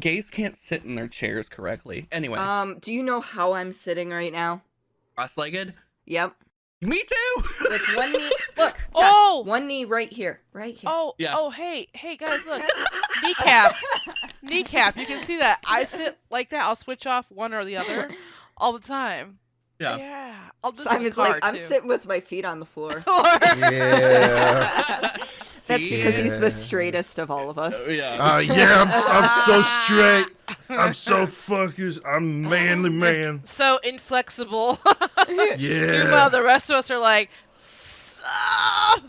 Gays can't sit in their chairs correctly. Anyway, Do you know how I'm sitting right now? cross-legged. Yep. Me too. With one knee. Look, Josh, Oh! one knee right here. Right here. Oh, Yeah. oh, hey, guys, look. Kneecap. You can see that. I sit like that. I'll switch off one or the other all the time. Yeah. I'll just Simon's like, I'm sitting with my feet on the floor. Yeah. That's because he's Yeah. the straightest of all of us. Yeah. Yeah, I'm so straight. I'm so focused. I'm manly man. so inflexible. Yeah. Meanwhile, the rest of us are like, stop!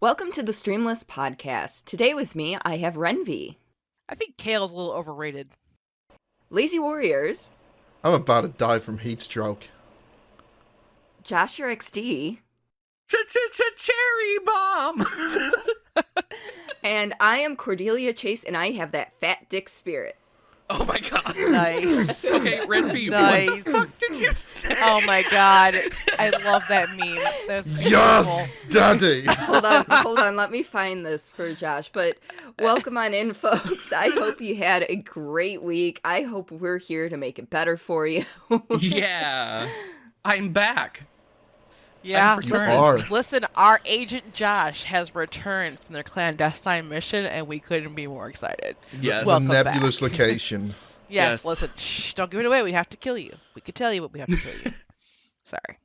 Welcome to the Streamless podcast. Today with me, I have Rhenvi. I think kale's a little overrated. Lazy Warriors. I'm about to die from heat stroke. Josh your XD. Cherry bomb. And I am Cordelia Chase, and I have that fat dick spirit. Oh my god. Nice. Okay, Rhenvi, Nice. what the fuck did you say? Oh my god. I love that meme. That was beautiful. Yes, daddy. Hold on, let me find this for Josh. But welcome on in, folks. I hope you had a great week. I hope we're here to make it better for you. Yeah. I'm back. Yeah, I'm returned. Are. listen, our agent Josh has returned from their clandestine mission, and we couldn't be more excited. Yes. Well- The Welcome nebulous location. Yes, Yes. listen, shh, don't give it away. We have to kill you. We could tell you, but we have to kill you. Sorry.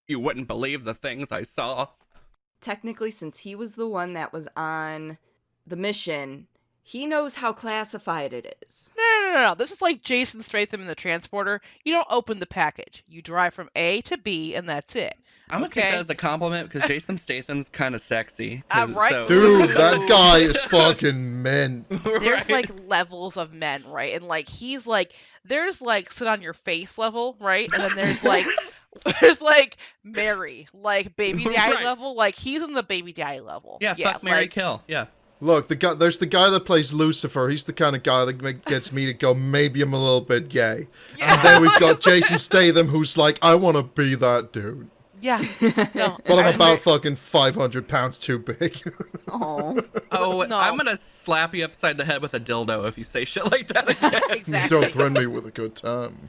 You wouldn't believe the things I saw. Technically, since he was the one that was on the mission, he knows how classified it is. No. This is like Jason Statham in the transporter. You don't open the package. You drive from A to B, and that's it. I'm gonna take Okay. that as a compliment because Jason Statham's kind of sexy. 'cause- Right. so- Dude, that guy is fucking mint. There's Right? like levels of men, right? And like he's like, there's like sit on your face level, right? And then there's like there's like Mary, like baby daddy Right. level. Like he's in the baby daddy level. Yeah, fuck, marry, like, kill. Yeah. Look, there's the guy that plays Lucifer. He's the kind of guy that gets me to go, maybe I'm a little bit gay. And then we've got Jason Statham, who's like, I want to be that dude. Yeah. No. But I'm about fucking 500 pounds too big. Oh, Oh, No. I'm gonna slap you upside the head with a dildo if you say shit like that again. Exactly. Don't threaten me with a good time.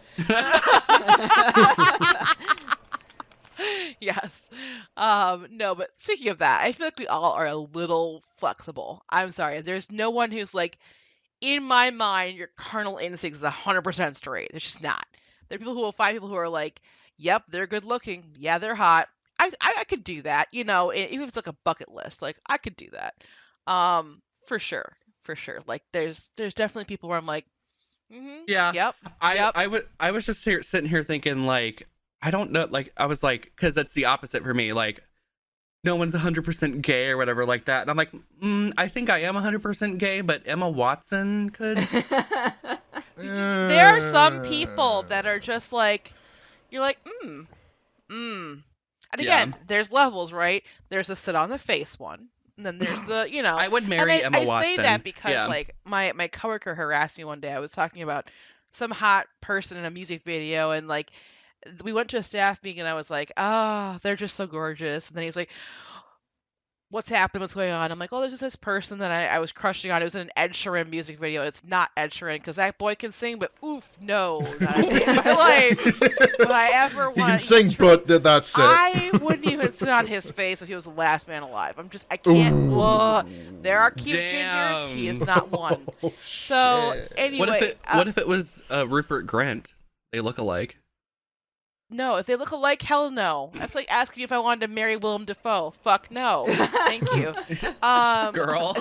Yes. No, but speaking of that, I feel like we all are a little flexible. I'm sorry. There's no one who's like, in my mind, your carnal instinct is 100% straight. It's just not. There are people who will find people who are like, yep, they're good looking. Yeah, they're hot. I could do that, you know, even if it's like a bucket list, like I could do that. For sure. Like there's definitely people where I'm like, Yeah. yep. I was just sitting here thinking like, I don't know, like I was like, because that's the opposite for me, like no one's 100% gay or whatever like that, and I'm like, I think I am 100% gay, but Emma Watson could. There are some people that are just like, you're like, And again, there's levels, right? There's a sit on the face one, and then there's the, you know. I would marry and Emma I Watson. say that because, Yeah. like, my coworker harassed me one day. I was talking about some hot person in a music video, and, like, we went to a staff meeting, and I was like, they're just so gorgeous. And then he's like, what's happened? What's going on? I'm like, oh, there's just this person that I was crushing on. It was in an Ed Sheeran music video. It's not Ed Sheeran because that boy can sing, but oof, no, not in my life. Would I ever want? He can sing, but that's it. I wouldn't even sit on his face if he was the last man alive. I can't. Whoa. There are cute gingers. He is not one. Oh, So shit. anyway, What if it was Rupert Grint? They look alike. no, if they look alike, hell no. That's like asking me if I wanted to marry Willem Dafoe. Fuck no. Thank you. Girl.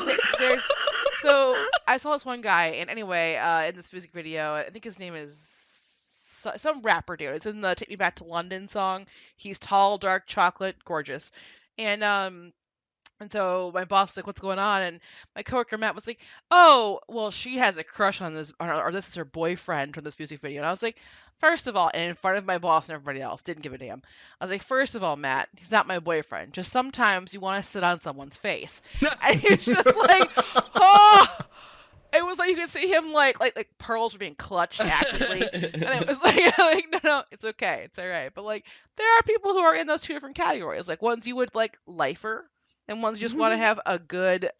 So I saw this one guy, and anyway, in this music video, I think his name is some rapper dude. It's in the "Take Me Back to London" song. He's tall, dark, chocolate, gorgeous, and so my boss was like, "What's going on?" And my coworker Matt was like, "Oh, well, she has a crush on this, or this is her boyfriend from this music video." And I was like, first of all, and in front of my boss and everybody else, didn't give a damn. I was like, first of all, Matt, he's not my boyfriend. Just sometimes you want to sit on someone's face, and he's just like, oh. It was like you could see him like pearls were being clutched actively, and it was like no, it's okay, it's all right. But like there are people who are in those two different categories. Like ones you would like lifer, and ones you just want to have a good,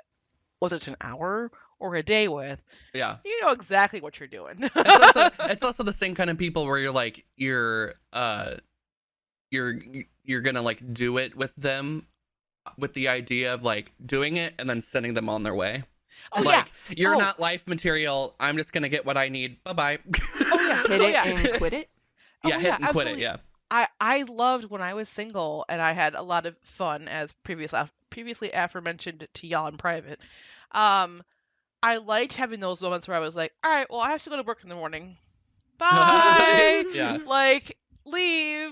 whether it's an hour or a day with, Yeah. you know exactly what you're doing. It's also the same kind of people where you're like you're gonna like do it with them with the idea of like doing it and then sending them on their way. Oh, like yeah. you're Oh. not life material. I'm just gonna get what I need. Bye-bye. Oh, yeah. Hit Oh, it yeah. and quit it. Yeah, Oh, hit yeah, and quit it. absolutely. Yeah. I loved when I was single and I had a lot of fun, as previously aforementioned to y'all in private. I liked having those moments where I was like, all right, well, I have to go to work in the morning. Bye. Yeah. Like, leave.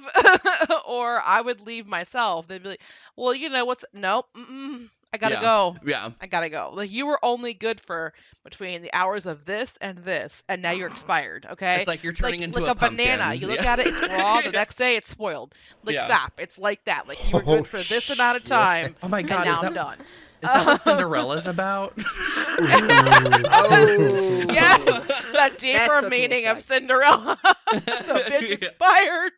Or I would leave myself. They'd be like, well, you know what's, nope, I gotta Yeah. go. Yeah. I gotta go. Like, you were only good for between the hours of this, and now you're expired, okay? It's like you're turning into like a a banana. pumpkin. You look Yeah. at it, it's raw. The next day, it's spoiled. Like, Yeah. stop. It's like that. Like, you were Oh, good for this amount of time, Oh my and god, now I'm is done. that what Cinderella's about? Oh. Yeah, that deeper took me a meaning of sec. Cinderella. The bitch Yeah. expired.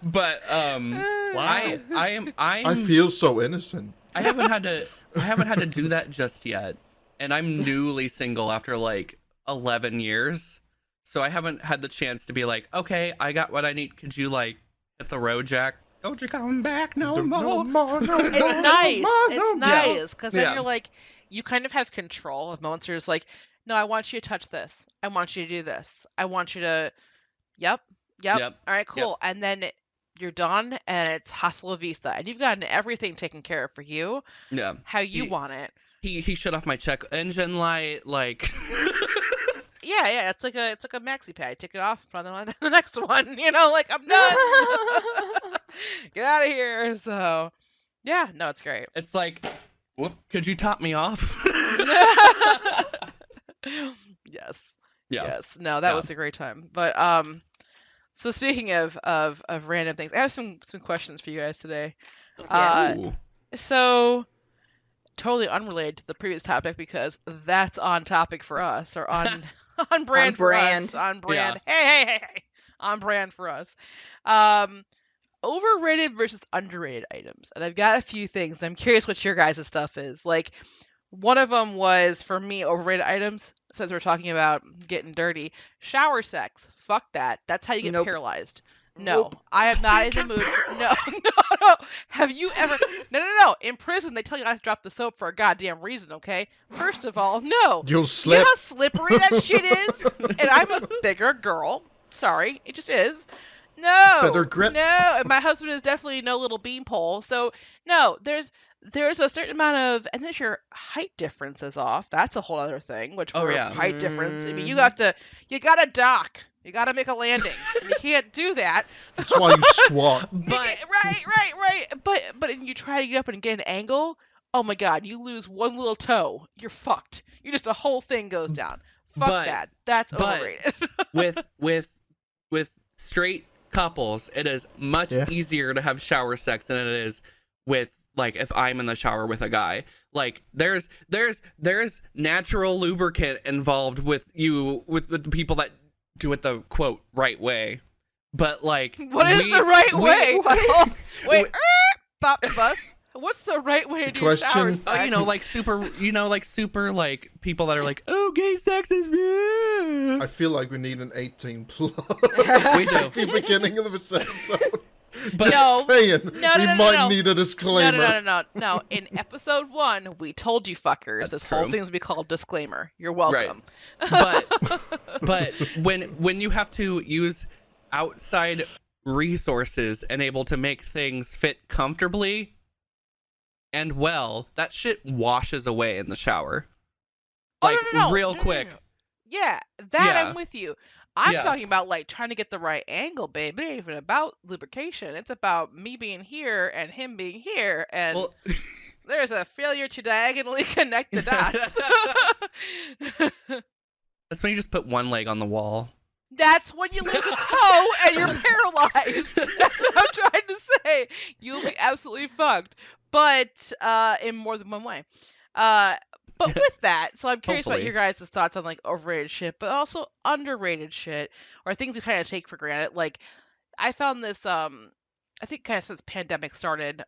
But I feel so innocent. I haven't had to do that just yet. And I'm newly single after like 11 years. So I haven't had the chance to be like, okay, I got what I need. Could you like hit the road, Jack? Don't you come back no more. It's nice. It's nice because then Yeah. you're like, you kind of have control of moments where it's like, no, I want you to touch this. I want you to do this. I want you to, yep. Yep. All right, cool. And then you're done, and it's hasta la vista, and you've gotten everything taken care of for you, Yeah. how you He- want it. He shut off my check engine light, like Yeah, it's like a maxi pad. Take it off, put on the next one. You know, like, I'm done. Get out of here. So, yeah, no, it's great. it's like, whoop, could you top me off? Yes. Yeah. Yes. No, that Yeah. was a great time. But so speaking of random things, I have some questions for you guys today. Ooh. So totally unrelated to the previous topic because that's on topic for us, or on brand for us. On brand. Hey. On brand for us. Overrated versus underrated items. And I've got a few things. I'm curious what your guys' stuff is. Like, one of them was, for me, overrated items, since we're talking about getting dirty. Shower sex. Fuck that. That's how you get Nope. paralyzed. No, Nope. I am not in the mood. No. Have you ever? No. In prison, they tell you not to drop the soap for a goddamn reason, okay? First of all, no. You'll You slip. know how slippery that shit is? And I'm a bigger girl. Sorry, it just is. No. Better grip. No, and my husband is definitely no little beanpole. So, no, there's a certain amount of, and then your height difference is off. That's a whole other thing, which Oh, we're yeah. height difference. I mean, you gotta dock. You gotta make a landing. You can't do that. That's why you squat. But Right. But you try to get up and get an angle. Oh my god, you lose one little toe. You're fucked. The whole thing goes down. Fuck But- that. That's but- overrated. with straight couples, it is much Yeah. easier to have shower sex than it is with like if I'm in the shower with a guy. Like there's natural lubricant involved with the people that do it the quote right way. But like What is the right way? What? Oh, wait, pop the bus. What's the right way to do Question? shower Oh, sex? like super like people that are like, oh, gay sex is I feel like we need an 18 plus. We do. At the beginning of this episode. But- Just saying, No, we no, might no. need a disclaimer. No. In episode 1, we told you fuckers That's this whole true. thing's gonna be called disclaimer. You're welcome. but when you have to use outside resources and able to make things fit comfortably and well, that shit washes away in the shower. Oh, Like no. real No. quick. Yeah, that Yeah. I'm with you. I'm Yeah. talking about like trying to get the right angle, babe. It ain't even about lubrication. It's about me being here and him being here, and Well, there's a failure to diagonally connect the dots. that's when you just put one leg on the wall. That's when you lose a toe and you're paralyzed. That's what I'm trying to say. You'll be absolutely fucked, but in more than one way. But with that, so I'm curious about Hopefully. your guys' thoughts on like overrated shit, but also underrated shit, or things we kind of take for granted. Like, I found this I think kind of since pandemic started,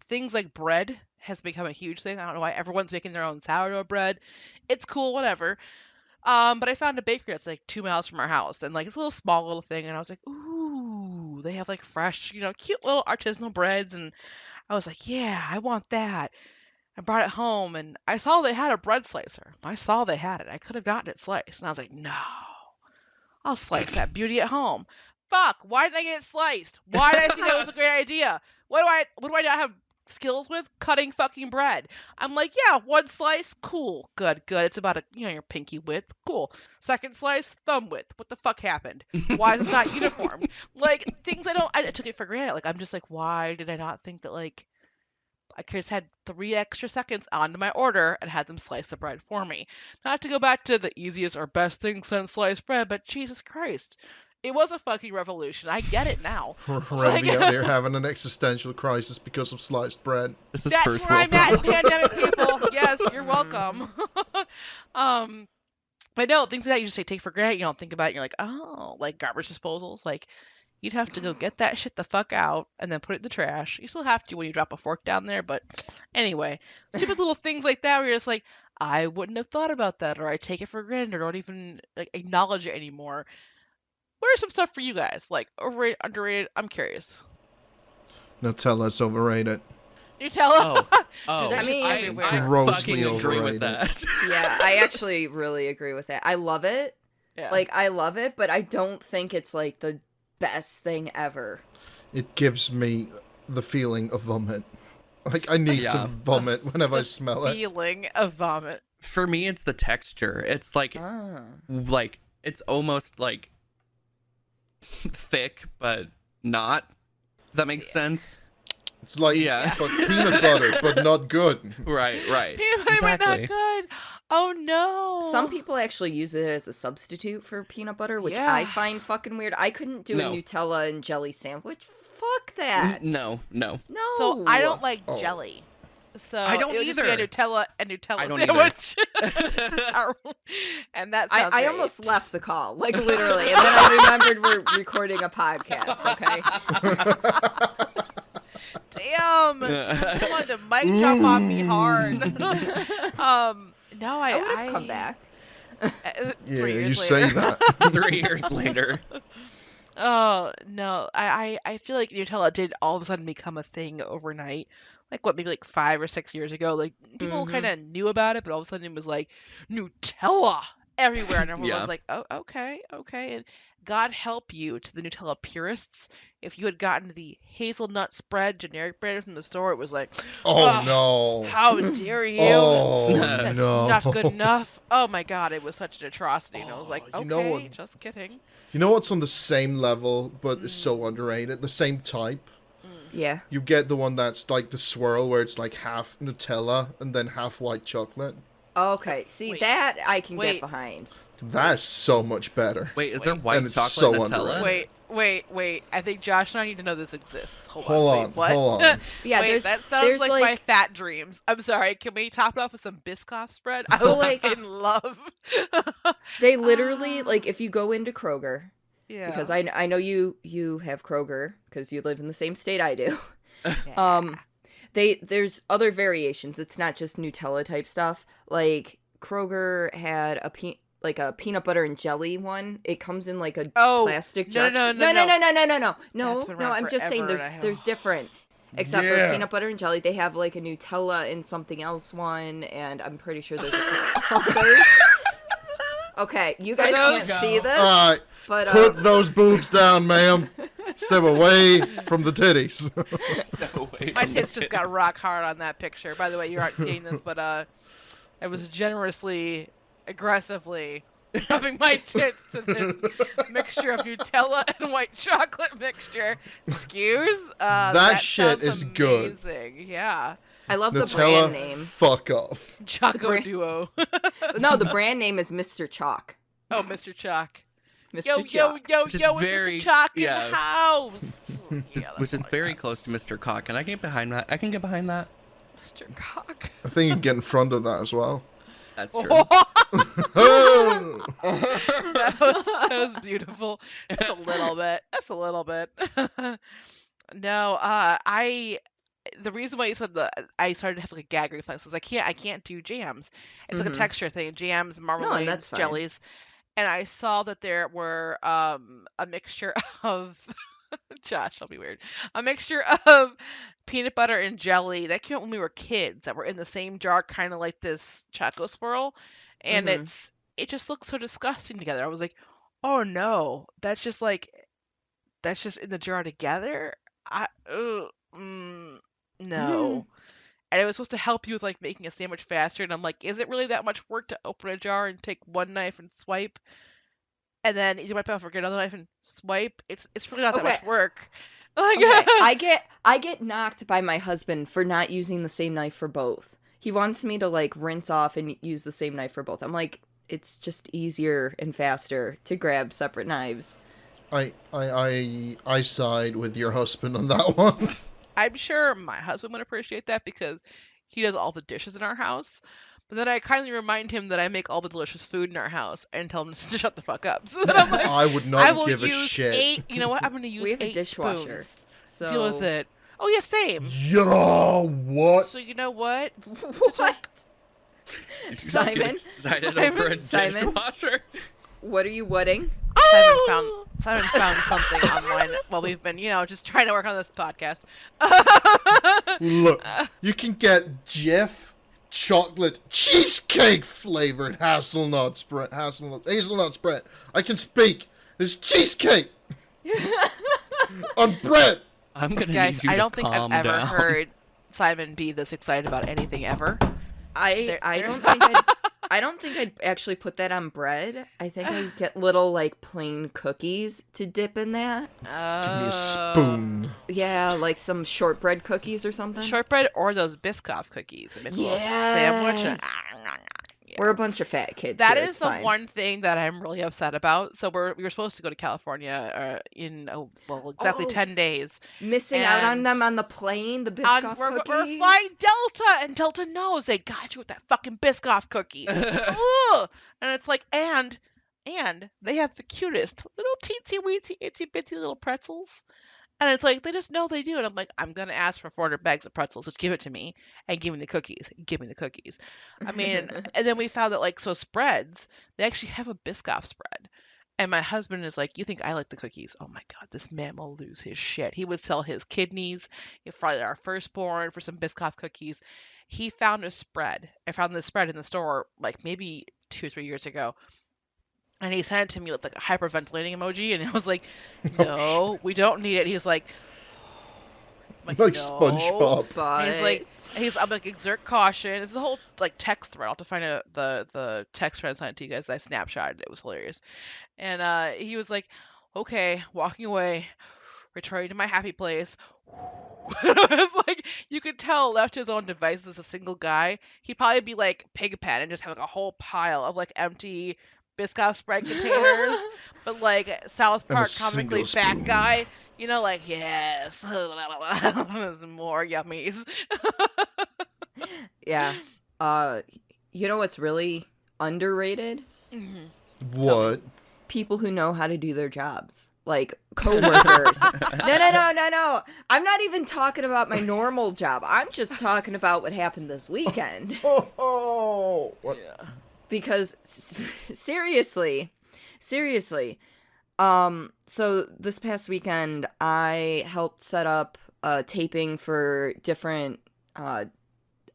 things like bread has become a huge thing. I don't know why everyone's making their own sourdough bread. It's cool, whatever. But I found a bakery that's like 2 miles from our house, and like it's a little thing, and I was like, ooh, they have like fresh, cute little artisanal breads, and I was like, yeah, I want that. I brought it home, and I saw they had a bread slicer. I saw they had it. I could have gotten it sliced, and I was like, no, I'll slice that beauty at home. Fuck, why didn't I get it sliced? Why did I think that was a great idea? What do I not have skills with? Cutting fucking bread. I'm like, yeah, one slice, cool, good. It's about your pinky width, cool. Second slice, thumb width. What the fuck happened? Why is this not uniform? Like, things I took it for granted. Like, I'm just like, why did I not think that, like, I could have had 3 extra seconds onto my order and had them slice the bread for me. Not to go back to the easiest or best thing since sliced bread, but Jesus Christ. It was a fucking revolution. I get it now. Rhenvi out here having an existential crisis because of sliced bread. This is That's first where I'm world at, problems. pandemic people. Yes, you're welcome. But no, things like that you just take for granted. You don't think about it. You're like, oh, like garbage disposals. Like, you'd have to go get that shit the fuck out and then put it in the trash. You still have to when you drop a fork down there. But anyway, stupid little things like that where you're just like, I wouldn't have thought about that, or I take it for granted, or don't even like acknowledge it anymore. What are some stuff for you guys? Like, overrated, underrated? I'm curious. Nutella's overrated. Nutella? Oh, Dude, that I mean, shit's everywhere. I Grossly fucking agree with overrated. that. Yeah, I actually really agree with that. I love it. Yeah. Like, I love it, but I don't think it's, like, the best thing ever. It gives me the feeling of vomit. Like, I need Yeah. to vomit whenever I smell it. feeling of vomit. For me, it's the texture. It's like it's almost like thick, but not. Does that make sense? It's like Yeah. but peanut butter, but not good. Right. Peanut butter might not Exactly. good. Oh no. Some people actually use it as a substitute for peanut butter, which Yeah. I find fucking weird. I couldn't do No. a Nutella and jelly sandwich. Fuck that. No. No. So I don't like Oh. jelly. So I don't it would just be either. a Nutella I don't sandwich. And that sounds I great. almost left the call, like literally, and then I remembered we're recording a podcast. Okay. Damn. You wanted to mic drop on me hard. No, I would have come back. Yeah, 3 years you later. say that. 3 years later. Oh no, I feel like Nutella did all of a sudden become a thing overnight. Like what, maybe like 5 or 6 years ago. Like people kind of knew about it, but all of a sudden it was like Nutella everywhere, and everyone Yeah. was like, "Oh, okay." And God help you to the Nutella purists. If you had gotten the hazelnut spread, generic brand from the store, it was like, Oh no. how dare you? Oh That's no. not good enough. Oh my God, it was such an atrocity. And I was like, Oh, okay, you know what? just kidding. You know what's on the same level but is so underrated? The same type. Yeah. You get the one that's like the swirl where it's like half Nutella and then half white chocolate. Okay. See, Wait. that I can Wait. get behind. That's so much better. Wait, is there Wait. white And it's chocolate so Nutella? underrated. Wait. I think Josh and I need to know this exists. Hold Hold Wait, on, what? hold on. Yeah, Wait, that sounds there's like my fat dreams. I'm sorry. Can we top it off with some Biscoff spread? I Well, like- fucking love. They literally, like, if you go into Kroger, Yeah. because I know you have Kroger, because you live in the same state I do. Yeah. There's other variations. It's not just Nutella type stuff. Like Kroger had a peanut butter and jelly one. It comes in like a plastic jar. No. No. That's been around I'm just saying forever, and there's different. Except for Yeah. peanut butter and jelly, they have like a Nutella and something else one, and I'm pretty sure there's a couple others. Okay, you guys Those can't see this, Alright, but put those boobs down, ma'am. Step away from the titties. My tits just got rock hard on that picture. By the way, you aren't seeing this, but I was generously, aggressively rubbing my tits to this mixture of Nutella and white chocolate mixture. Excuse? That shit sounds is good. amazing. Yeah. I love the Nutella, brand name. fuck off. Choco brand- Duo. No, the brand name is Mr. Chalk. Oh, Mr. Chalk. Mr. Yo, Chalk. Which is it's very- Mr. Chalk in yeah. the house. Which is very close to Mr. Cock, and I can get behind that. Mr. Cock. I think you can get in front of that as well. That's true. Oh! That was beautiful. Just a little bit. Just a little bit. No, the reason why you said I started to have like a gag reflex is I can't do jams. It's like a texture thing. Jams, No, and marmalades, that's fine. jellies. And I saw that there were a mixture of Josh, don't be weird. A mixture of peanut butter and jelly that came out when we were kids that were in the same jar, kind of like this Choco Swirl. And Mhm. it just looks so disgusting together. I was like, oh no, that's just in the jar together. No. And it was supposed to help you with like making a sandwich faster. And I'm like, is it really that much work to open a jar and take one knife and swipe? And then you might forget another knife and swipe. It's really not that much Okay. work. Like, Okay, I get knocked by my husband for not using the same knife for both. He wants me to like rinse off and use the same knife for both. I'm like, it's just easier and faster to grab separate knives. I side with your husband on that one. I'm sure my husband would appreciate that because he does all the dishes in our house. But then I kindly remind him that I make all the delicious food in our house and tell him to shut the fuck up. So then I'm like, I would I not will give a use shit. 8. You know what? I'm going to use We have a 8 dishwasher, spoons. so Deal with it. Oh yeah, same. Yo, what? So you know what? What? You just Simon? get excited over a Simon? dishwasher. What are you wooding? Simon found something online while we've been, just trying to work on this podcast. Look, you can get Jif chocolate cheesecake flavored hazelnut spread. I can speak. It's cheesecake on bread. I'm gonna Guys, need you I to don't think I've calm ever down. heard Simon be this excited about anything ever. I don't think I'd actually put that on bread. I think I'd get little like plain cookies to dip in that. Give me a spoon. Yeah, like some shortbread cookies or something. Shortbread or those Biscoff cookies. It makes a little sandwich. Yes. Yeah. We're a bunch of fat kids. That here, is it's the fine. one thing that I'm really upset about. So we were supposed to go to California in exactly 10 days. Missing out on and them on the plane, the Biscoff we're cookies. flying Delta, and Delta knows they got you with that fucking Biscoff cookie. Ugh! And it's like, and they have the cutest little teensy weensy itsy bitsy little pretzels. And it's like, they just know they do. And I'm like, I'm going to ask for 400 bags of pretzels. Just give it to me. And give me the cookies. Give me the cookies. I mean, and then we found that, like, so spreads, they actually have a Biscoff spread. And my husband is like, you think I like the cookies? Oh my God, this man will lose his shit. He would sell his kidneys for our firstborn for some Biscoff cookies. He found a spread. I found this spread in the store, like, maybe 2 or 3 years ago. And he sent it to me with like a hyperventilating emoji, and I was like, "No, we don't need it." He's like, Like "No." SpongeBob. But And I'm like, exert caution. It's a whole like text thread. I'll have to find the text thread and send it to you guys. I snapshotted it. It was hilarious. And he was like, "Okay," walking away, returning to my happy place. It was like you could tell left to his own devices as a single guy, he'd probably be like Pigpen and just have like a whole pile of like empty Biscoff spread containers, but like South And a Park comically single fat spoon. guy, like, yes, more yummies. yeah. You know what's really underrated? Mhm. What? People who know how to do their jobs. Like coworkers. No. I'm not even talking about my normal job. I'm just talking about what happened this weekend. Oh, what? Yeah. Because seriously, so this past weekend I helped set up taping for different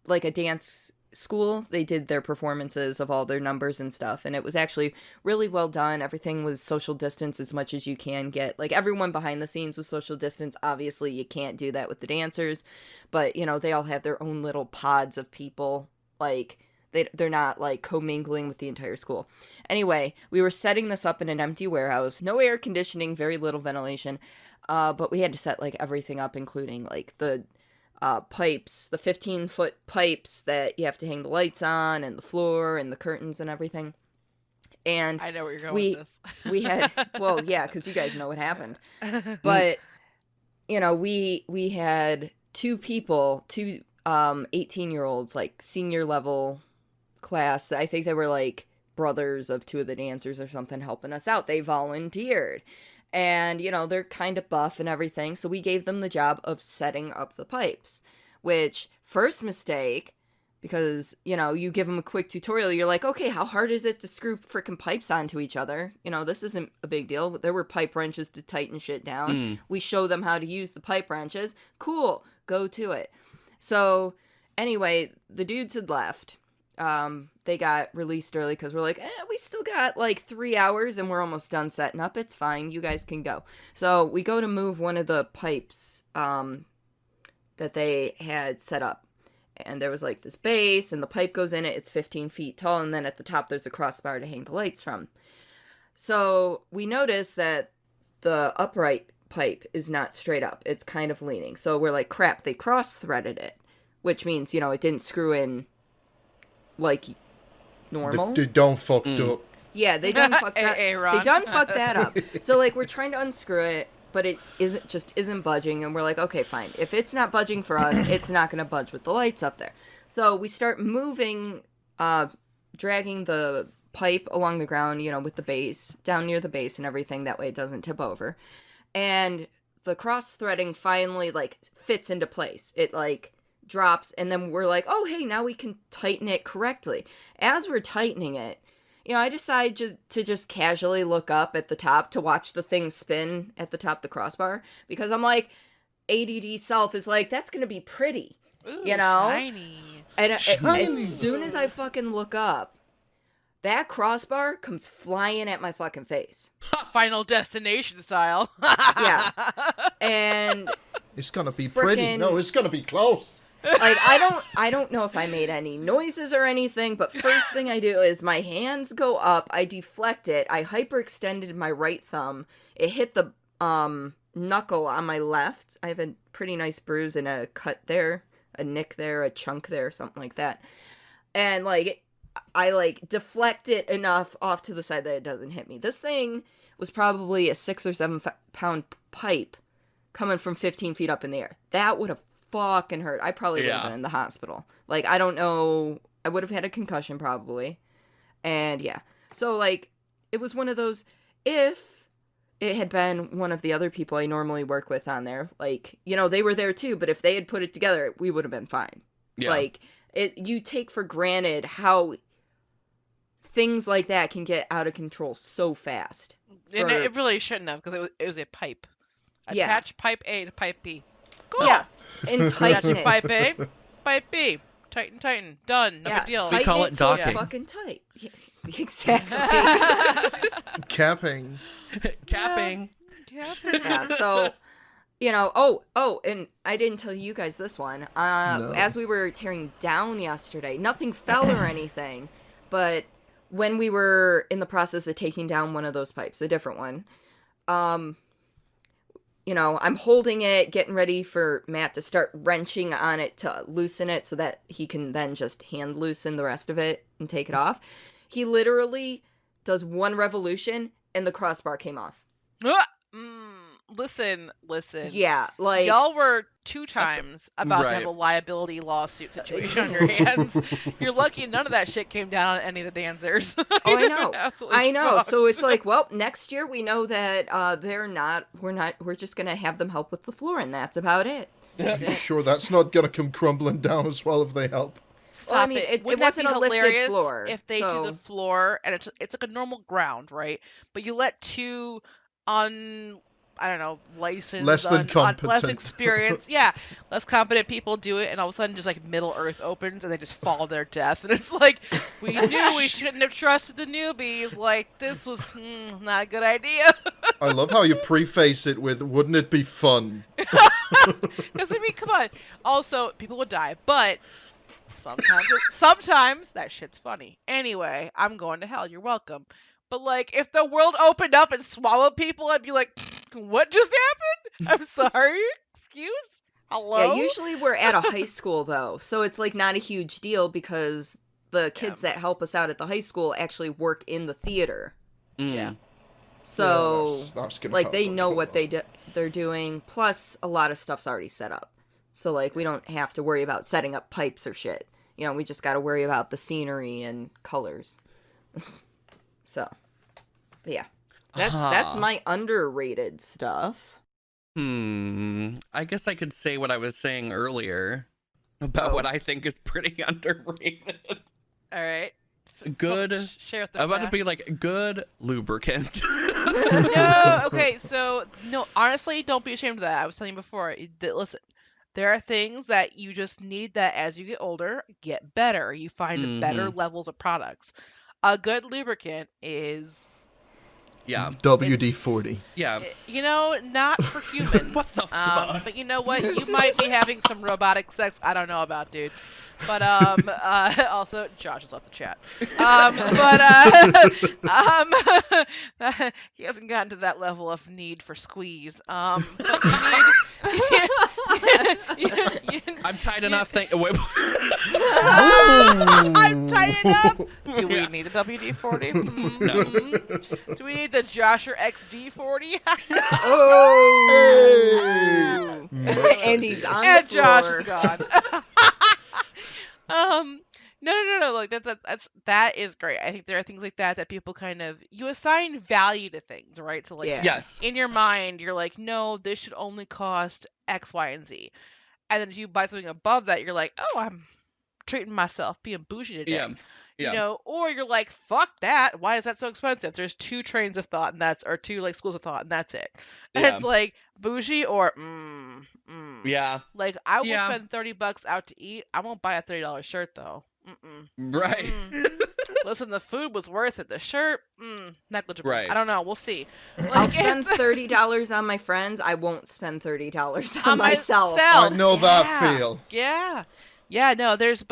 like a dance school. They did their performances of all their numbers and stuff, and it was actually really well done. Everything was social distance as much as you can get. Like everyone behind the scenes was social distance. Obviously you can't do that with the dancers, but they all have their own little pods of people. Like they're not like commingling with the entire school. Anyway, we were setting this up in an empty warehouse, no air conditioning, very little ventilation, but we had to set like everything up, including like the pipes, the 15-foot pipes that you have to hang the lights on, and the floor and the curtains and everything. And I know where you're going with this. we had, well, yeah, because you guys know what happened. But we had two 18-year-olds, like senior level class. I think they were like brothers of two of the dancers or something helping us out. They volunteered. And, you know, they're kind of buff and everything. So we gave them the job of setting up the pipes, which first mistake, because, you know, you give them a quick tutorial. You're like, okay, how hard is it to screw freaking pipes onto each other? You know, this isn't a big deal. There were pipe wrenches to tighten shit down. We show them how to use the pipe wrenches. Cool. Go to it. So anyway, the dudes had left. They got released early because we're like, we still got like 3 hours and we're almost done setting up. It's fine. You guys can go. So we go to move one of the pipes that they had set up. And there was like this base and the pipe goes in it. It's 15 feet tall. And then at the top, there's a crossbar to hang the lights from. So we notice that the upright pipe is not straight up. It's kind of leaning. So we're like, crap, they cross-threaded it, which means, you know, it didn't screw in like normal. They done fucked up. Yeah, they done fucked that. They done fucked that up. So like we're trying to unscrew it, but it isn't budging, and we're like, okay, fine. If it's not budging for us, it's not gonna budge with the lights up there. So we start moving, dragging the pipe along the ground, you know, with the base down near the base and everything. That way it doesn't tip over. And the cross threading finally like fits into place. It like drops, and then we're like, oh hey, now we can tighten it correctly. As we're tightening it, you know, I decide to just casually look up at the top to watch the thing spin at the top of the crossbar, because I'm like, ADD self is like, that's gonna be pretty. Ooh, you know, shiny. and as soon as I fucking look up, that crossbar comes flying at my fucking face. Final Destination style. Yeah. And it's gonna be pretty. No, it's gonna be close. Like, I don't know if I made any noises or anything, but first thing I do is my hands go up, I deflect it, I hyperextended my right thumb, it hit the knuckle on my left. I have a pretty nice bruise and a cut there, a nick there, a chunk there, something like that. And like, I like deflect it enough off to the side that it doesn't hit me. This thing was probably a 6 or 7 pound pipe coming from 15 feet up in the air. That would have fucking hurt. I probably would have been in the hospital. Like, I don't know. I would have had a concussion probably. And yeah. So like, it was one of those, if it had been one of the other people I normally work with on there, like, you know, they were there too, but if they had put it together, we would have been fine. Yeah. Like, you take for granted how things like that can get out of control so fast. And it really shouldn't have, because it was a pipe. Attach pipe A to pipe B. Cool. Yeah. And tighten it. Pipe A, pipe B. Tighten. Done. No big deal. We call it docking. It's fucking tight. Yeah, exactly. Capping. Capping. Yeah, so, you know, oh, and I didn't tell you guys this one. No. As we were tearing down yesterday, nothing fell or anything, but when we were in the process of taking down one of those pipes, a different one, you know, I'm holding it, getting ready for Matt to start wrenching on it to loosen it so that he can then just hand loosen the rest of it and take it off. He literally does one revolution and the crossbar came off. Listen. Yeah, like, y'all were 2 times about to have a liability lawsuit situation on your hands. You're lucky none of that shit came down on any of the dancers. Oh, I know. I know. Fucked. So it's like, well, next year we know that we're just going to have them help with the floor, and that's about it. Sure, that's not gonna come crumbling down as well if they help. Stop well, I mean, it. it wasn't a lifted floor. If they do the floor and it's like a normal ground, right? But you let 2 I don't know, licensed, less than competent, less experienced, less competent people do it, and all of a sudden just like Middle Earth opens and they just fall to their death, and it's like, we knew we shouldn't have trusted the newbies. Like, this was not a good idea. I love how you preface it with, "Wouldn't it be fun?" Because I mean, come on. Also, people would die, but sometimes that shit's funny. Anyway, I'm going to hell. You're welcome. But like, if the world opened up and swallowed people, I'd be like, what just happened? I'm sorry. Excuse? Hello? Yeah, usually we're at a high school, though, so it's like not a huge deal because the kids that help us out at the high school actually work in the theater. Yeah. So, that's gonna like, they help know a what they're doing, plus a lot of stuff's already set up. So, like, we don't have to worry about setting up pipes or shit. we just got to worry about the scenery and colors. So, but yeah, that's my underrated stuff. I guess I could say what I was saying earlier about what I think is pretty underrated. All right. Good. Share with the I'm about to back. be like, good lubricant. No, okay, so no, honestly, don't be ashamed of that. I was telling you before. Listen, there are things that you just need that as you get older, get better. You find better levels of products. A good lubricant is Yeah. WD-40. Yeah. not for humans. What the fuck? But you know what? You might be having some robotic sex I don't know about, dude. But also Josh has left the chat. He hasn't gotten to that level of need for squeeze. But you need, I'm tight enough. Wait. I'm tight enough. Do we need a WD-40? No. Do we need the Josher XD-40? Oh, and he's on And the Josh floor. is gone. No. Like that is great. I think there are things like that people kind of you assign value to things, right? So like, Yes. in your mind, you're like, no, this should only cost X, Y, and Z. And then if you buy something above that, you're like, oh, I'm treating myself, being bougie today. Yeah. Or you're like, fuck that. Why is that so expensive? There's two trains of thought, or two like schools of thought, and that's it. And Yeah. it's like bougie or Yeah. Like I will Yeah. spend $30 out to eat. I won't buy a $30 shirt though. Right. Listen, the food was worth it. The shirt, negligible. Right. I don't know. We'll see. I'll spend $30 on my friends. I won't spend $30 on myself. I know that feel. Yeah. No, there's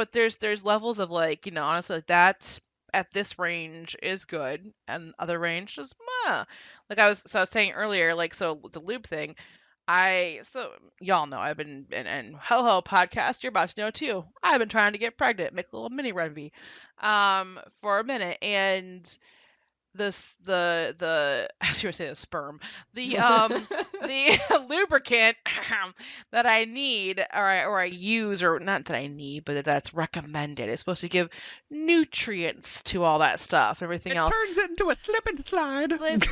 levels of like, honestly, like that at this range is good, and other range is like I was saying earlier, like so the lube thing. Y'all know I've been and ho podcast. You're about to know too. I've been trying to get pregnant, make a little mini Rhenvi, for a minute, and the I was gonna say the sperm, the lubricant that I need or I use, or not that I need, but that's recommended. It's supposed to give nutrients to all that stuff, everything else. Turns into a slip and slide. Listen,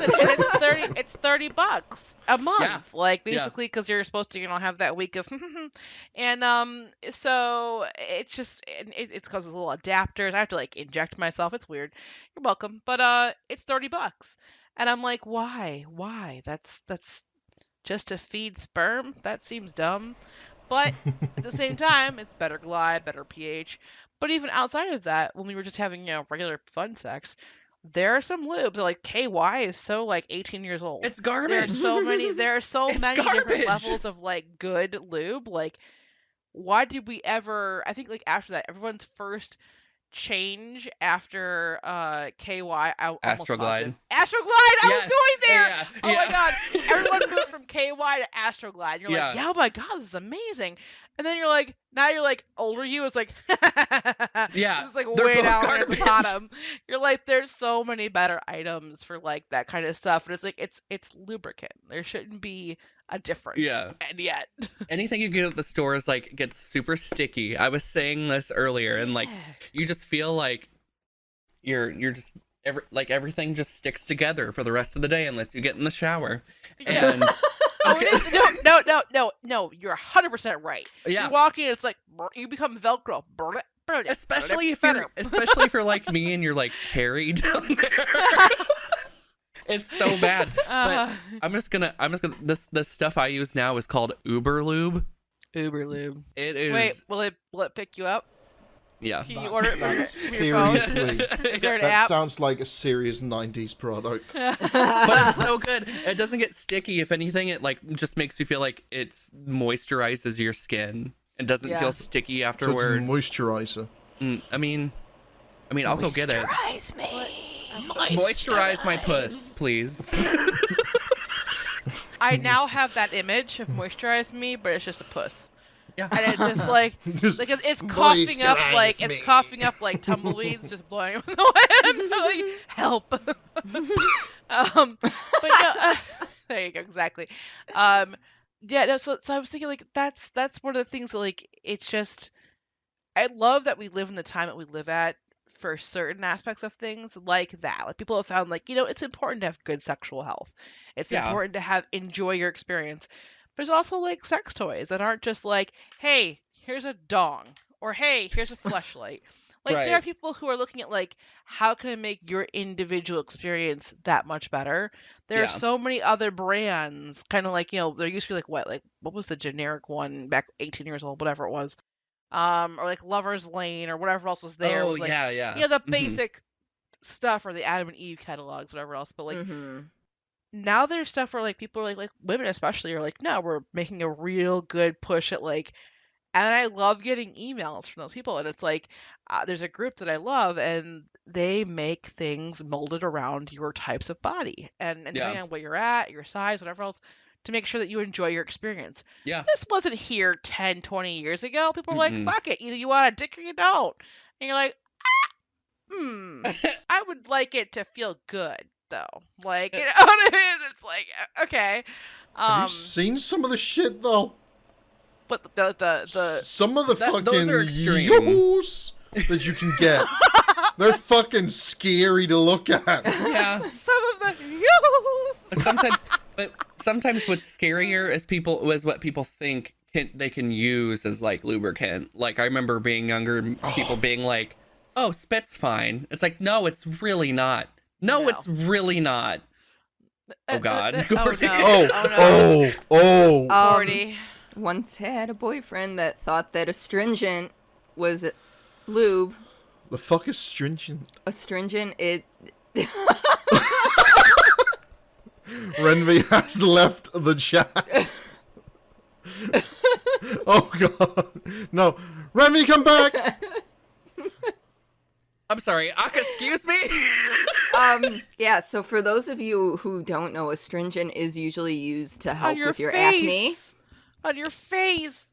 and it's $30 a month, like basically because you're supposed to have that week of, and so it's just it's because of little adapters. I have to like inject myself. It's weird. You're welcome, but it's $30, and I'm like, why? That's just to feed sperm. That seems dumb, but at the same time, it's better glide, better pH. But even outside of that, when we were just having regular fun sex, there are some lubes like KY is so like 18 years old. It's garbage. There are so It's many garbage. different levels of like good lube. Like, why did we ever? I think like after that, everyone's first change after KY. Astroglide. Astroglide. I was Yes. going there. Yeah. Oh my Yeah. god! Everyone moved from KY to Astroglide. You're like, Yeah. yeah, oh my god, this is amazing. And then you're like, now you're like, older you is like, Yeah, this is like they're way both down at the garbage. bottom. You're like, there's so many better items for like that kind of stuff, and it's like it's lubricant. There shouldn't be a difference. Yeah. And yet, Anything you get at the store is like gets super sticky. I was saying this earlier, and like you just feel like you're just everything just sticks together for the rest of the day unless you get in the shower. And no, you're 100% right. Yeah. You walk in, it's like you become Velcro. especially if you're like me and you're like hairy down there. It's so bad. But I'm just gonna this stuff I use now is called Uber Lube. Uber Lube. It is. Wait, will it pick you up? Yeah. Can you order it from your phone? Seriously. Is there an That app? sounds like a serious 90s product. But it's so good. It doesn't get sticky. If anything, it like just makes you feel like it's moisturizes your skin and doesn't feel sticky So it's a afterwards. moisturizer. I mean, I'll go get it. Moisturize me. Moisturize my puss, please. I now have that image of moisturize me, but it's just a puss. Yeah. And it's just like Just it's coughing up like moisturize me. it's coughing up like tumbleweeds just blowing in the wind. Like, help. But there you go, exactly. Yeah, no, so I was thinking like that's one of the things that like it's just I love that we live in the time that we live at for certain aspects of things like that. Like people have found like, it's important to have good sexual health. It's Yeah. important to enjoy your experience. There's also like sex toys that aren't just like, hey, here's a dong or hey, here's a fleshlight. Like there are Right. people who are looking at like, how can I make your individual experience that much better? There are Yeah. so many other brands, kind of like, there used to be like what was the generic one back 18 years old, whatever it was. Or like Lover's Lane or whatever else was there. It Oh, was like, yeah. the Mhm. basic stuff or the Adam and Eve catalogs, whatever else. But like Mm-hmm. now there's stuff where like people are like women especially are like, no, we're making a real good push at like, and I love getting emails from those people. And it's like, there's a group that I love and they make things molded around your types of body and depending Yeah. on where you're at, your size, whatever else, to make sure that you enjoy your experience. Yeah. This wasn't here 10, 20 years ago. People were like, Mm-mm. fuck it. Either you want a dick or you don't. And you're like, I would like it to feel good, though. Like, you know what I mean? It's like, okay. Have you seen some of the shit though? But the some of the those fucking are extreme. yo's that you can get, they're fucking scary to look at. Yeah. some of the use. Sometimes what's scarier is what people think they can use as like lubricant. Like I remember being younger, people being like, "Oh, spit's fine." It's like, no, it's really not. No, No. it's really not. Oh God. Oh Cordi. no. Oh. Cordi. Once had a boyfriend that thought that astringent was lube. The fuck is stringent? Astringent, it. Rhenvi has left the chat. Oh god. No. Rhenvi, come back! I'm sorry. Excuse me. Yeah, so for those of you who don't know, astringent is usually used to help On your with your face. acne. On your face.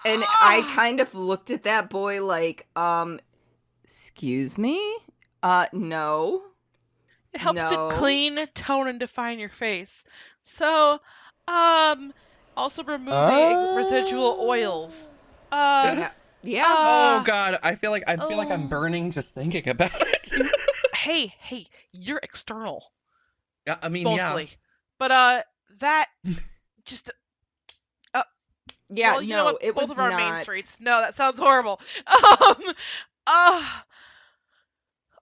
And I kind of looked at that boy like, excuse me? No. It helps No. to clean, tone, and define your face. So, also remove the residual oils. Yeah. Oh God. I feel like I'm burning just thinking about it. Hey, you're external. Yeah, I mean, Mostly. But, that just... Yeah, well, you no, know what? it Both was of our not. main streets. No, that sounds horrible.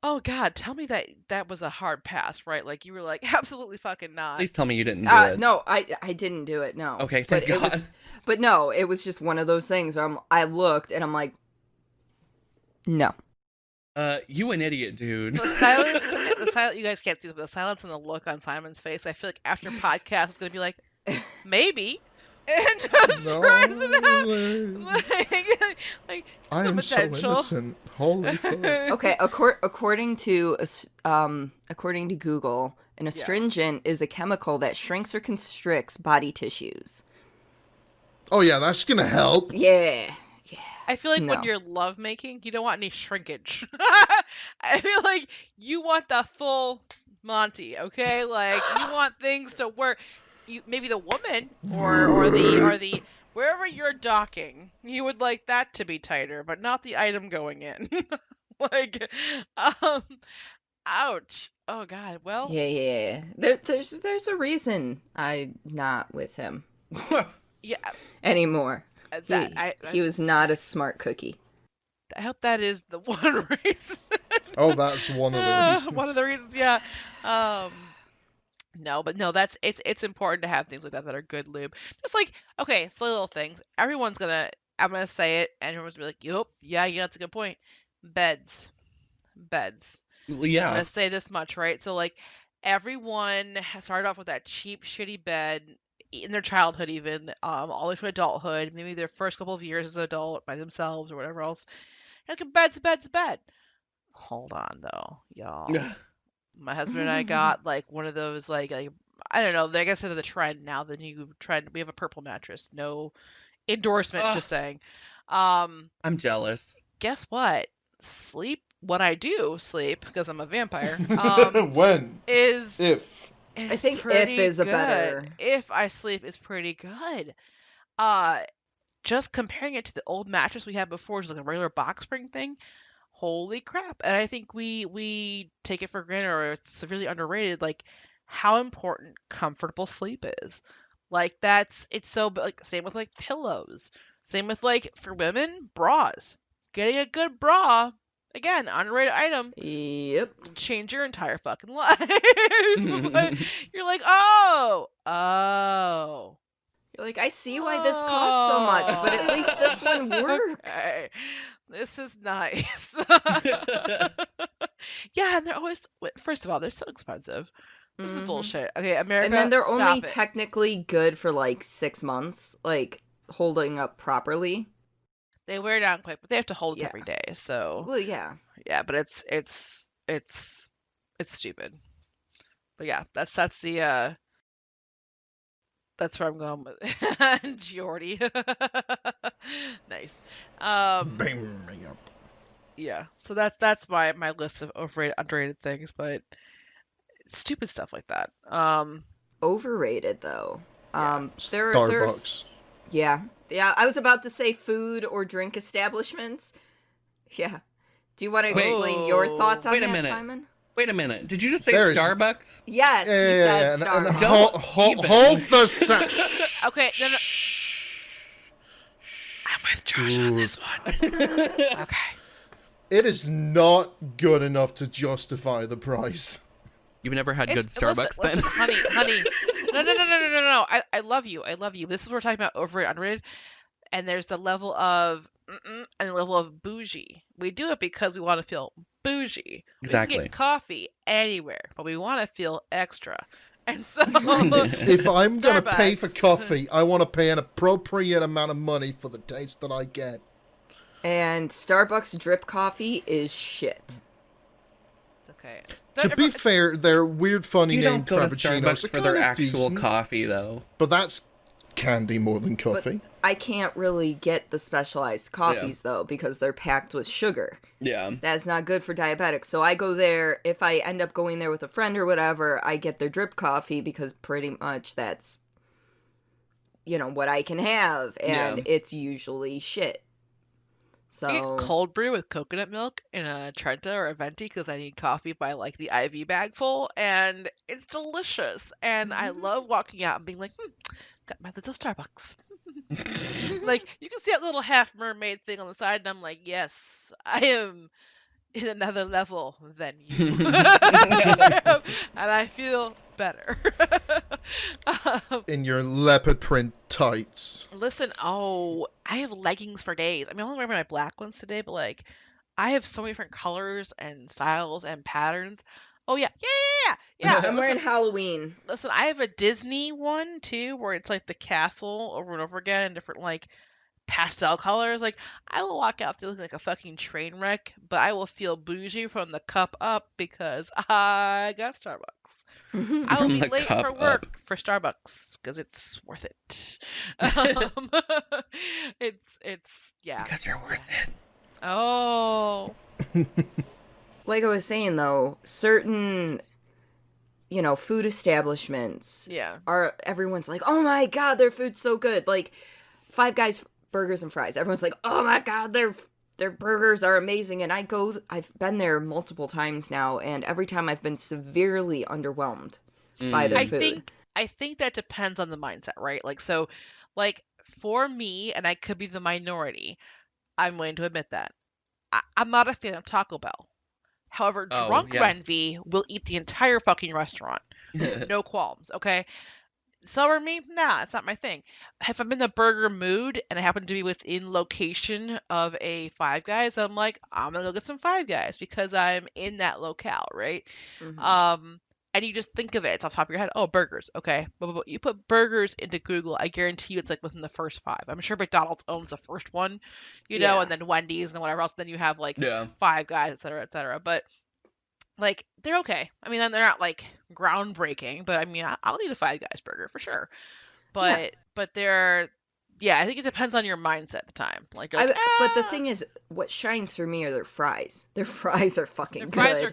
Oh God, tell me that was a hard pass, right? Like you were like, absolutely fucking not. Please tell me you didn't do it. No, I didn't do it, no. Okay, but thank it was, God. but no, it was just one of those things where I looked and I'm like, no. You an idiot, dude. The silence, you guys can't see this, but the silence and the look on Simon's face, I feel like after podcast, it's going to be like, maybe. And just No, tries it out. Like I the am so potential. innocent. Holy fuck. Okay, according to Google, an astringent is a chemical that shrinks or constricts body tissues. Oh yeah, that's gonna help. Yeah. I feel like No. when you're lovemaking, you don't want any shrinkage. I feel like you want the full Monty, okay? Like you want things to work. Maybe the woman or the wherever you're docking, you would like that to be tighter, but not the item going in. Like, ouch. Oh God. Well. Yeah. There's a reason I'm not with him Yeah. anymore. He I was not a smart cookie. hope that is the one reason. Oh, that's one of the reasons. One of the reasons, yeah. No, but no, it's important to have things like that are good lube. Just like, okay, silly little things. I'm gonna say it, and everyone's gonna be like, yup, yeah, that's a good point. Beds. Well, I'm yeah. gonna say this much, right? So like, everyone has started off with that cheap, shitty bed in their childhood, even all the way to adulthood. Maybe their first couple of years as an adult by themselves or whatever else. Like a bed's a bed. Hold on, though, y'all. My husband and I got like one of those like I don't know. I guess they're the trend now. The new trend. We have a purple mattress. No endorsement. Ugh. Just saying. I'm jealous. Guess what? Sleep. When I do sleep, because I'm a vampire. When? Is If. I think if pretty is a good. better. If I sleep is pretty good. just comparing it to the old mattress we had before, just like a regular box spring thing, holy crap. And I think we take it for granted, or it's severely underrated, like how important comfortable sleep is. Like it's so, like, same with like pillows, same with, like, for women, bras. Getting a good bra, again, underrated item, Yep. change your entire fucking life. But you're like, oh. You're like, I see why this costs so much, but at least this one works. Okay. This is nice. Yeah, and they're always, first of all, they're so expensive. This is Mhm. bullshit. Okay, America, And then they're stop only it. technically good for like 6 months, like holding up properly. They wear down quick, but they have to hold us Yeah. every day. So Well, yeah. yeah, but it's stupid. But yeah, that's the that's where I'm going with Geordie. Nice. Bam, yep. Yeah. So that's my list of overrated, underrated things, but stupid stuff like that. Overrated though. Yeah. There's Starbucks. yeah. I was about to say food or drink establishments. Yeah. Do you want to explain your thoughts on Wait a that, minute. Simon? Wait a minute. Did you just say There is- Starbucks? Yes, he Yeah, said and Starbucks. Don't hold even. the set. Okay, no. I'm with Josh on this one. Okay. It is not good enough to justify the price. You've never had good Starbucks listen, then? honey. No. I love you. This is what we're talking about, overrated, underrated. And there's the level of and the level of bougie. We do it because we want to feel bougie. We Exactly. can get coffee anywhere, but we want to feel extra. And so If I'm going to pay for Starbucks. coffee, I want to pay an appropriate amount of money for the taste that I get. And Starbucks drip coffee is shit. Okay. To be fair, their weird, funny You named don't go to frappuccinos Starbucks are for their kinda actual decent, coffee, though. but that's candy more than coffee. I can't really get the specialized coffees though because they're packed with sugar. Yeah. That's not good for diabetics. So I go there, if I end up going there with a friend or whatever, I get their drip coffee because pretty much that's, what I can have. And Yeah. it's usually shit. So I get cold brew with coconut milk in a Trenta or a Venti because I need coffee by like the IV bag full, and it's delicious. And I love walking out and being like, got my little Starbucks. Like, you can see that little half mermaid thing on the side, and I'm like, yes, I am in another level than you. And I feel better. In your leopard print tights. Listen, I have leggings for days. I mean, I'm only wearing my black ones today, but like, I have so many different colors and styles and patterns. Oh yeah. I'm wearing Halloween. Listen, I have a Disney one too, where it's like the castle over and over again in different like pastel colors. Like, I will walk out there looking like a fucking train wreck, but I will feel bougie from the cup up because I got Starbucks. I will From be the late cup for work for Starbucks because it's worth it. It's yeah. Because you're worth it. Oh, Like I was saying though, certain food establishments yeah. everyone's like, "Oh my god, their food's so good." Like Five Guys burgers and fries. Everyone's like, "Oh my god, their burgers are amazing." And I've been there multiple times now, and every time I've been severely underwhelmed by their food. I think that depends on the mindset, right? Like, so, like, for me, and I could be the minority, I'm willing to admit that I'm not a fan of Taco Bell. However, Oh, drunk yeah. Rhenvi will eat the entire fucking restaurant. No qualms, okay? So for me, nah, it's not my thing. If I'm in the burger mood and I happen to be within location of a Five Guys, I'm like, I'm gonna go get some Five Guys because I'm in that locale, right? Mhm. And you just think of it, it's off the top of your head. Oh, burgers, okay. But you put burgers into Google, I guarantee you it's like within the first 5. I'm sure McDonald's owns the first one, Yeah. and then Wendy's and whatever else. Then you have like Yeah. Five Guys, et cetera, et cetera. But like, they're okay. I mean, they're not like groundbreaking, but I mean, I'll eat a Five Guys burger for sure. But they're, yeah, I think it depends on your mindset at the time. Like, you're like, But the thing is, what shines for me are their fries. Their fries are fucking their fries good. are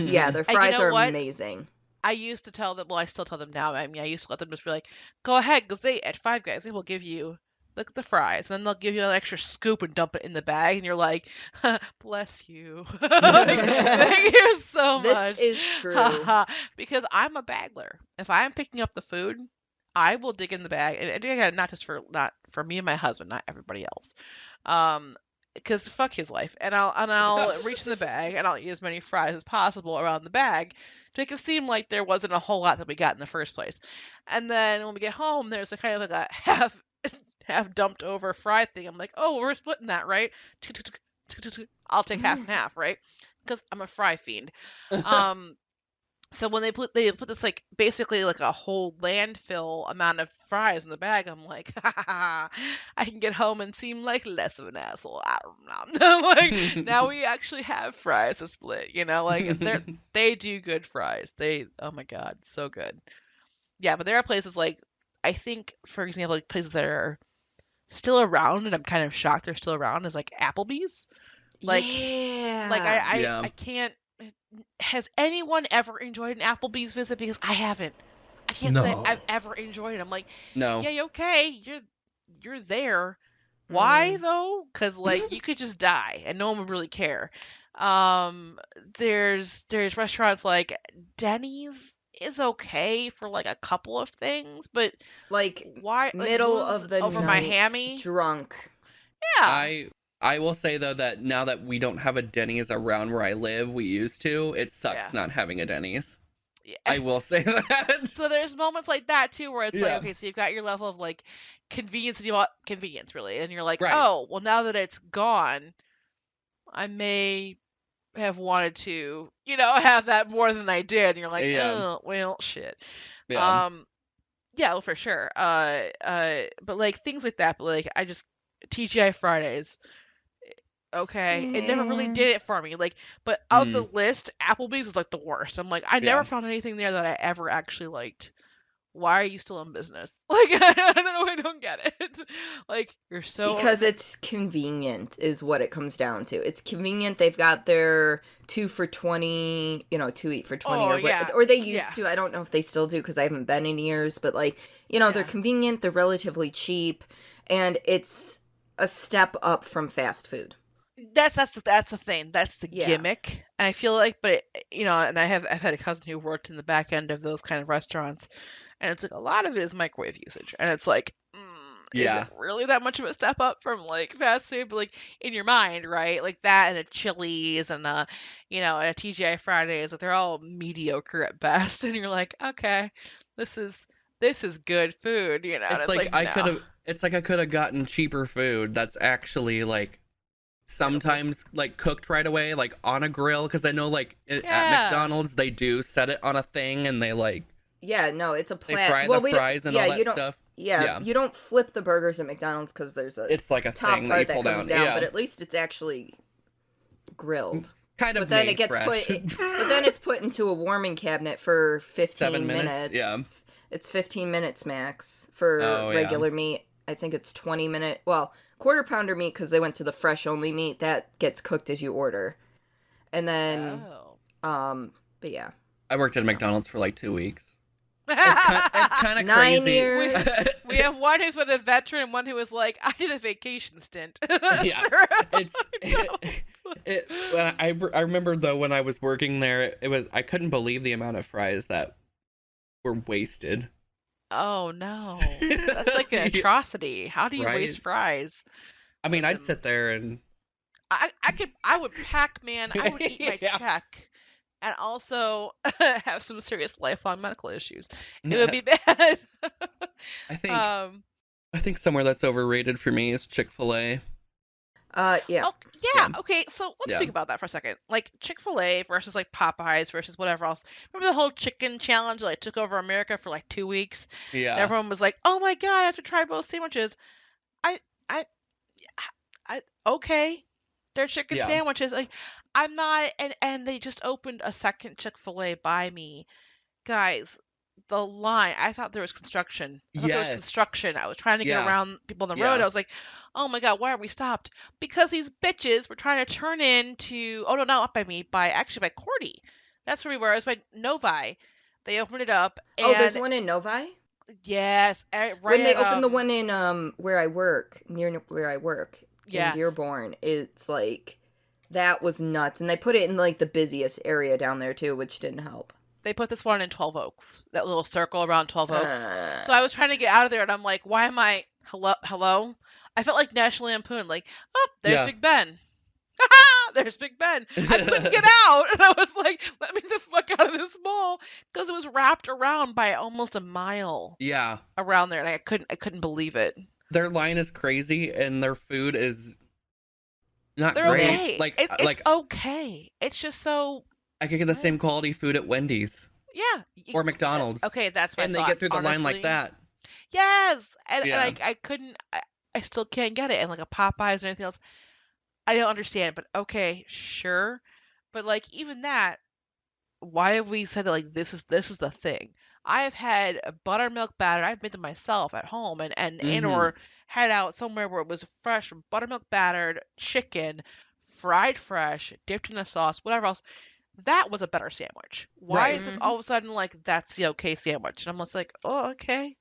good. Yeah, their And you fries know are what? amazing. I used to tell them, well, I still tell them now. I mean, I used to let them just be like, go ahead, because at Five Guys, they will give you the fries, and then they'll give you an extra scoop and dump it in the bag, and you're like, bless you. Thank you so much. This is true. Because I'm a bagler. If I'm picking up the food, I will dig in the bag, and again, not for me and my husband, not everybody else. Because fuck his life, and I'll reach in the bag and I'll eat as many fries as possible around the bag to make it seem like there wasn't a whole lot that we got in the first place. And then when we get home, there's a kind of like a half dumped over fry thing. I'm like, oh, we're splitting that, right? I'll take half and half, right? Because I'm a fry fiend. So when they put this like basically like a whole landfill amount of fries in the bag, I'm like, I can get home and seem like less of an asshole. Like now we actually have fries to split, like they do good fries. Oh my god, so good. Yeah, but there are places like, I think, for example, like places that are still around, and I'm kind of shocked they're still around, is like Applebee's. Like, yeah. like Yeah. I can't. Has anyone ever enjoyed an Applebee's visit? Because I haven't. I can't say No. I've ever enjoyed it. I'm like, No. yeah, okay, you're there. Why though? Because like you could just die and no one would really care. There's restaurants like Denny's is okay for like a couple of things, but Like why like, middle moons of the over night, my hammy? drunk. Yeah. I will say though that now that we don't have a Denny's around where I live, we used to. It sucks not having a Denny's. Yeah. I will say that. So there's moments like that too where it's Yeah. like, okay, so you've got your level of like convenience, and you want convenience really, and you're like, Right. oh, well now that it's gone, I may have wanted to, have that more than I did. And you're like, Yeah. oh, well, shit. Yeah. Yeah, well, for sure. But like things like that. But like, I just TGI Fridays. Okay, it never really did it for me. Like, but of the list, Applebee's is like the worst. I'm like, I never Yeah. found anything there that I ever actually liked. Why are you still in business? Like, I don't know. I don't get it. Like, you're so Because it's convenient is what it comes down to. It's convenient. They've got their 2 for $20, 2 eat for 20 Oh, yeah. or they used to. I don't know if they still do because I haven't been in years, but like, they're convenient, they're relatively cheap, and it's a step up from fast food. That's the thing. That's the Yeah. gimmick. And I feel like, but and I've had a cousin who worked in the back end of those kind of restaurants, and it's like a lot of it is microwave usage, and it's like, Yeah. is it really that much of a step up from like fast food? But like in your mind, right? Like that and a Chili's and a TGI Fridays, like they're all mediocre at best, and you're like, okay, this is good food, and It's like I no. could have gotten cheaper food that's actually like sometimes like cooked right away, like on a grill, because I know like at McDonald's they do set it on a thing and they like Yeah, no, it's a they fry the fries and all that stuff. Yeah, you don't flip the burgers at McDonald's because there's it's like a top thing part that you pull comes down. Yeah. but at least it's actually grilled. Kind of But then made it gets fresh. but then it's put into a warming cabinet for 15 7 minutes. Yeah. It's 15 minutes max for Oh, yeah. regular meat. I think it's 20 minute. Well, quarter pounder meat because they went to the fresh only meat that gets cooked as you order. And then but yeah. I worked at McDonald's for like 2 weeks. It's kind of 9 crazy. years. We have one who's been a veteran and one who was like, I did a vacation stint. Yeah. I remember though when I was working there, I couldn't believe the amount of fries that were wasted. Oh no, that's like an atrocity. How do you Right? waste fries? I mean, I'd sit there and I would pack, man. I would eat my Yeah. check and also have some serious lifelong medical issues. It would be bad. I think somewhere that's overrated for me is Chick-fil-A. Yeah. Oh, Yeah. okay, so let's Yeah. speak about that for a second. Like Chick-fil-A versus like Popeyes versus whatever else. Remember the whole chicken challenge that like, took over America for like 2 weeks? Yeah. And everyone was like, "Oh my god, I have to try both sandwiches." Okay, they're chicken Yeah. sandwiches. Like I'm not, and they just opened a second Chick-fil-A by me, guys. The line, I thought there was construction. I thought there was Yes. construction. I was trying to get Yeah. around people on the road. Yeah. I was like, oh my god, why are we stopped? Because these bitches were trying to turn into, oh no, not by me, actually by Cordi. That's where we were. It was by Novi. They opened it up, and Oh, there's one in Novi? Yes, right. When they at, opened the one in where I work, near where I work Yeah. in Dearborn, it's like that was nuts, and they put it in like the busiest area down there too, which didn't help. They put this one in 12 Oaks, that little circle around 12 Oaks. So I was trying to get out of there, and I'm like, why am I, hello? I felt like National Lampoon, like, oh, there's Yeah. Big Ben. There's Big Ben. I couldn't get out, and I was like, let me the fuck out of this mall, because it was wrapped around by almost a mile Yeah. around there, and I couldn't believe it. Their line is crazy, and their food is not They're great. okay. Like, It's okay. It's just so, I could get the same quality food at Wendy's yeah. or McDonald's. Okay, that's my and they thought, get through the line like honestly. that. Yes, and Yeah. I couldn't. I still can't get it. And like a Popeyes or anything else, I don't understand. But okay, sure. But like even that, why have we said that like this is the thing? I have had a buttermilk batter. I've made them myself at home and Mhm. or had out somewhere where it was fresh buttermilk battered chicken, fried fresh, dipped in a sauce, whatever else. That was a better sandwich. Why Right. is this all of a sudden like that's the okay sandwich? And I'm just like, oh, okay.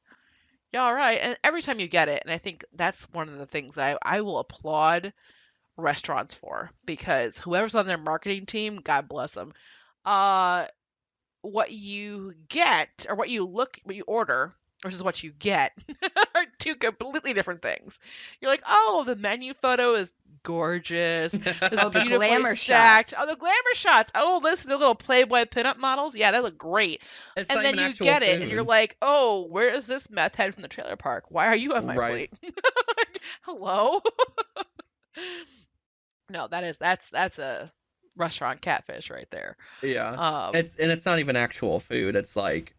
Yeah, all right. And every time you get it, and I think that's one of the things I will applaud restaurants for, because whoever's on their marketing team, God bless them. What you get or what you order versus what you get are two completely different things. You're like, oh, the menu photo is gorgeous. It's Oh, the beautifully glamour stacked. shots. Oh, the glamour shots. Oh, listen, the little Playboy pinup models. Yeah, they look great. It's And not then even you actual get it, food. and you're like, oh, where is this meth head from the trailer park? Why are you on my Right. plate? Hello? No, that's a restaurant catfish right there. Yeah. It's not even actual food. It's like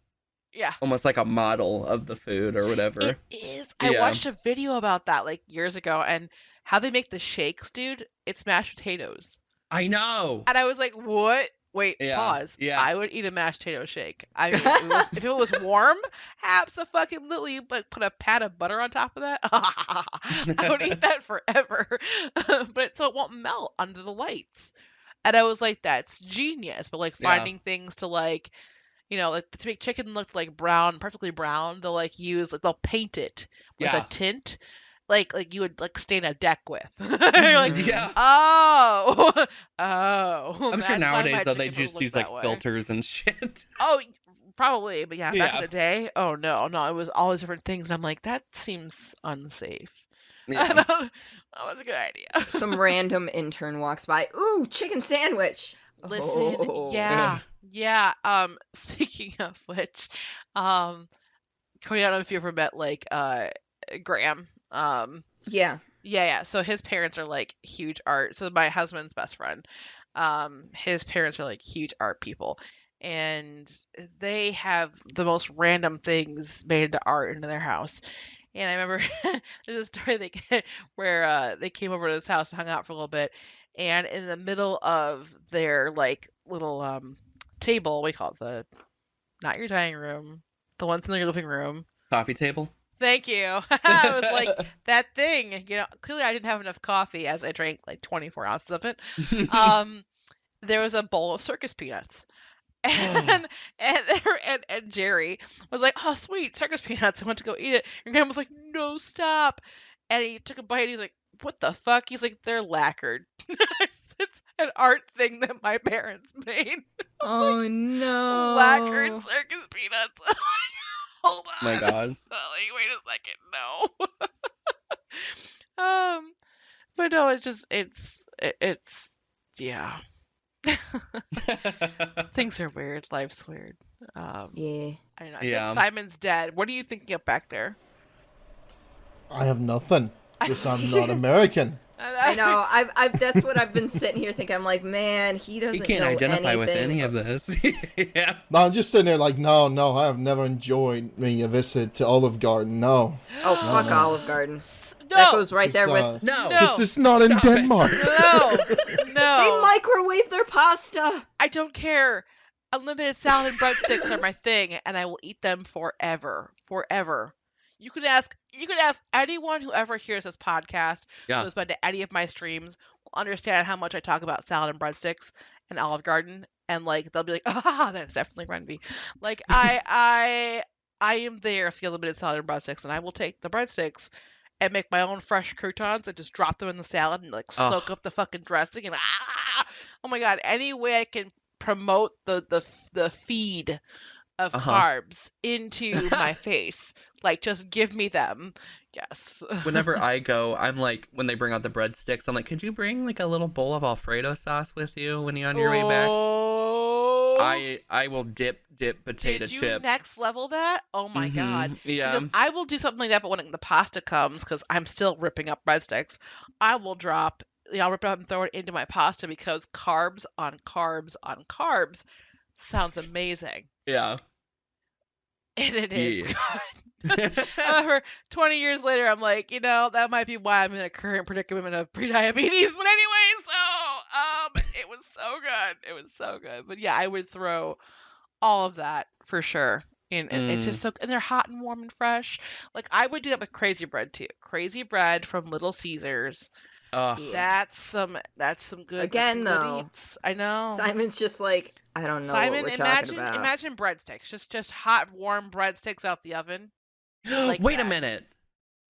Yeah. almost like a model of the food or whatever. It is. I Yeah. watched a video about that like years ago, and how they make the shakes, dude. It's mashed potatoes. I know. And I was like, what? Wait, Yeah, pause. yeah. I would eat a mashed potato shake. I mean, if it was warm, abso-fucking-lutely, but put a pat of butter on top of that. I would eat that forever. But so it won't melt under the lights. And I was like, that's genius. But like Yeah. finding things to like, like to make chicken look like brown, perfectly brown, they'll like use like they'll paint it with Yeah. a tint. Like you would like stain a deck with. You're like, Yeah. oh, I'm sure that's why nowadays my though they chicken would just look use that like way. filters and shit. Oh, probably, but yeah, back in Yeah. the day, oh no, it was all these different things, and I'm like, that seems unsafe. Yeah. That was a good idea. Some random intern walks by. Ooh, chicken sandwich. Listen, Oh. yeah. Speaking of which, Cody, I don't know if you ever met like Graham. Yeah. Yeah. So his parents are like huge art. So my husband's best friend, his parents are like huge art people, and they have the most random things made into art into their house. And I remember there's a story where they came over to this house and hung out for a little bit, and in the middle of their like little table, we call it not your dining room, the ones in your living room. Coffee table. Thank you. I was like, that thing, clearly I didn't have enough coffee as I drank like 24 ounces of it. There was a bowl of circus peanuts. And Jerry was like, oh, sweet, circus peanuts. I went to go eat it. And Graham was like, no, stop. And he took a bite. And he's like, what the fuck? He's like, they're lacquered. It's an art thing that my parents made. Oh no. Lacquered circus peanuts. Hold on. My God. Like, wait a second, no. But no, it's yeah. Things are weird. Life's weird. Yeah. I don't know. I Yeah. think Simon's dead. What are you thinking of back there? I have nothing. Because I'm not American. I know. I've that's what I've been sitting here thinking. I'm like, man, he doesn't He can't know identify with anything. any of this. Yeah. No, I'm just sitting there like, no, I have never enjoyed a visit to Olive Garden. No. Oh, fuck no. Olive Garden. No. That goes right there It's, with. No. No. This is not in Stop it. Denmark. No. They No. microwave their pasta. I don't care. Unlimited salad and breadsticks are my thing, and I will eat them forever. Forever. You could ask anyone who ever hears this podcast, Yeah. who has been to any of my streams, will understand how much I talk about salad and breadsticks and Olive Garden, and like they'll be like, ah, that's definitely Rhenvi. Like I I am there for the unlimited salad and breadsticks, and I will take the breadsticks and make my own fresh croutons and just drop them in the salad and like soak Ugh. up the fucking dressing and oh my god, any way I can promote the feed of carbs into my face, like just give me them. Yes. Whenever I go, I'm like, when they bring out the breadsticks, I'm like, could you bring like a little bowl of Alfredo sauce with you when you're on your way back? I will dip potato Did you chip. next level that? Oh my god. Yeah. Because I will do something like that, but when the pasta comes, because I'm still ripping up breadsticks, I will I'll rip it up and throw it into my pasta because carbs on carbs on carbs sounds amazing. Yeah. And it is Yeah. good. However, 20 years later, I'm like, that might be why I'm in a current predicament of prediabetes. But anyway, so it was so good. It was so good. But yeah, I would throw all of that for sure. And it's just so, and they're hot and warm and fresh. Like I would do that with crazy bread too. Crazy bread from Little Caesars. That's some good. Again, good though, eats. I know. Simon's just like, I don't know Simon, what we're talking about. imagine breadsticks, just hot, warm breadsticks out the oven. Like Wait that. a minute.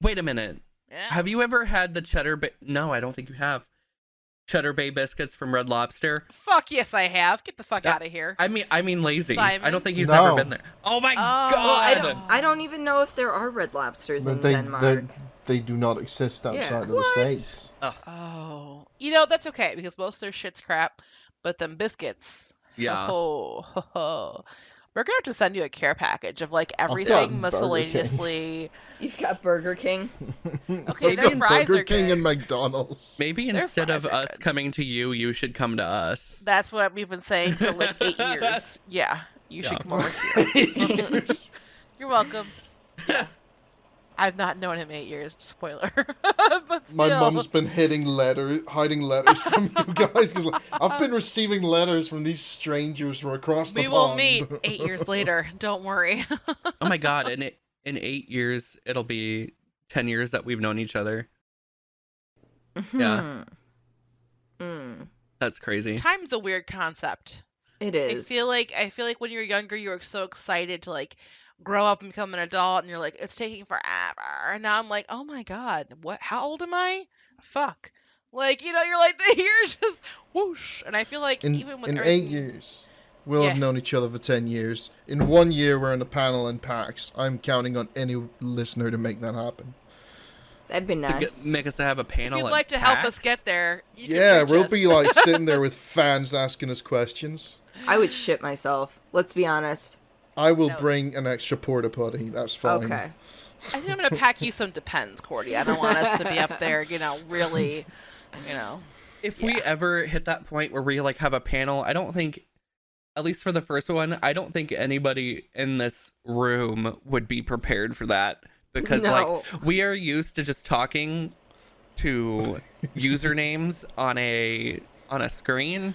Wait a minute. Yeah. Have you ever had the cheddar bay? No, I don't think you have. Cheddar Bay biscuits from Red Lobster. Fuck yes, I have. Get the fuck out of here. I mean lazy. Simon? I don't think he's No. ever been there. Oh my god. Well, I don't even know if there are Red Lobsters in Denmark. They do not exist outside of the What? States. Oh, that's okay because most of their shit's crap, but them biscuits. Yeah. Oh. We're gonna have to send you a care package of like everything miscellaneously. You've got Burger King. Okay, their fries Burger are King good. and McDonald's. Maybe Their instead of fries are us good. coming to you, you should come to us. That's what we've been saying for like 8 years. Yeah, you should Yeah. come over here. You're welcome. Yeah. I've not known him 8 years. Spoiler. But still. My mum's been hiding letters from you guys because I've been receiving letters from these strangers from across the We pond. will meet 8 years later. Don't worry. Oh my god, in 8 years it'll be 10 years that we've known each other. Yeah. That's crazy. Time's a weird concept. It is. I feel like when you were younger, you were so excited to like grow up and become an adult, and you're like, it's taking forever. And now I'm like, oh my god, what? How old am I? Fuck. Like you're like the years just whoosh. And I feel like even with in everything- 8 years, we'll have known each other for 10 years. In 1 year, we're in a panel in PAX. I'm counting on any listener to make that happen. That'd be nice. Make us have a panel. If you'd at like to help PAX? us get there, you can Yeah, reach we'll us. be like sitting there with fans asking us questions. I would shit myself. Let's be honest. I will No. bring an extra porta potty. That's fine. Okay. I think I'm gonna pack you some Depends, Cordy. I don't want us to be up there, really, If we ever hit that point where we like have a panel, I don't think, at least for the first one, I don't think anybody in this room would be prepared for that because No. like we are used to just talking to usernames on a screen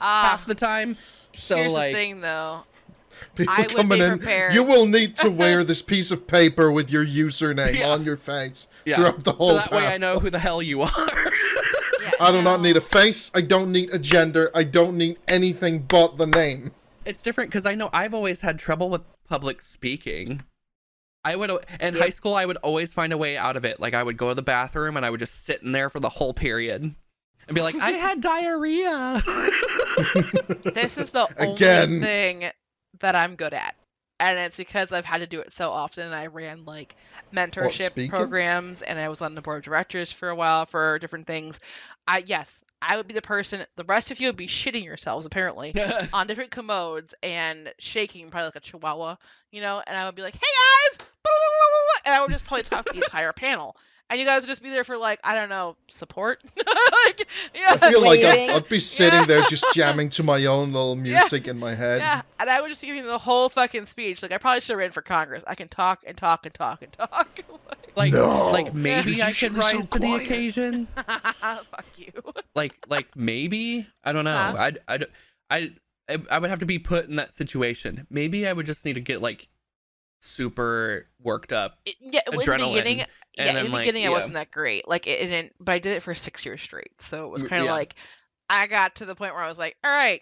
half the time. So here's like the thing, though. People I would coming be in. prepared. You will need to wear this piece of paper with your username Yeah. on your face yeah. throughout the whole So that way I panel. know who the hell you are. Yeah, I do not need a face. I don't need a gender. I don't need anything but the name. It's different because I know I've always had trouble with public speaking. In high school, I would always find a way out of it. Like I would go to the bathroom and I would just sit in there for the whole period and be like, I had diarrhea. This is the Again. only thing that I'm good at. And it's because I've had to do it so often. I ran like mentorship speaking? programs and I was on the board of directors for a while for different things. I would be the person, the rest of you would be shitting yourselves apparently on different commodes and shaking probably like a chihuahua, and I would be like, hey guys, and I would just probably talk the entire panel. And you guys would just be there for like, I don't know, support? Like, yeah. I feel like waving. I'd be sitting there just jamming to my own little music in my head. Yeah, and I would just give you the whole fucking speech. Like, I probably should have ran for Congress. I can talk and talk and talk and talk. Like, No. like maybe You I should could be so rise to the quiet. occasion. Fuck you. Like maybe I don't know. Huh? I would have to be put in that situation. Maybe I would just need to get like super worked up. In the Adrenaline. beginning, And in then, the like, beginning I yeah. wasn't that great. Like, it didn't, but I did it for 6 years straight. So it was kind of Yeah. like, I got to the point where I was like, all right,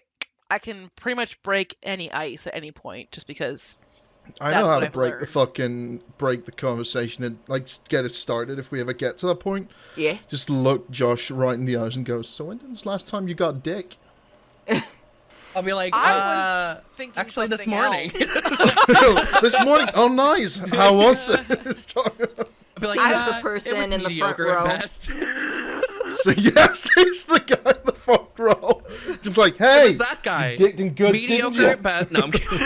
I can pretty much break any ice at any point just because I That's know how what to I've break the conversation and like get it started if we ever get to that point. Yeah. Just look Josh right in the eyes and go, "So when was the last time you got dick?" I'll be like, I was thinking actually this something morning. else. This morning. Oh, nice. How was it? I'll be like, Sees the it person was in the front mediocre at row. best. So yes, he's the guy in the front row. Just like, It hey, was that guy. you dicked him good, didn't Mediocre you? at best. No, I'm kidding.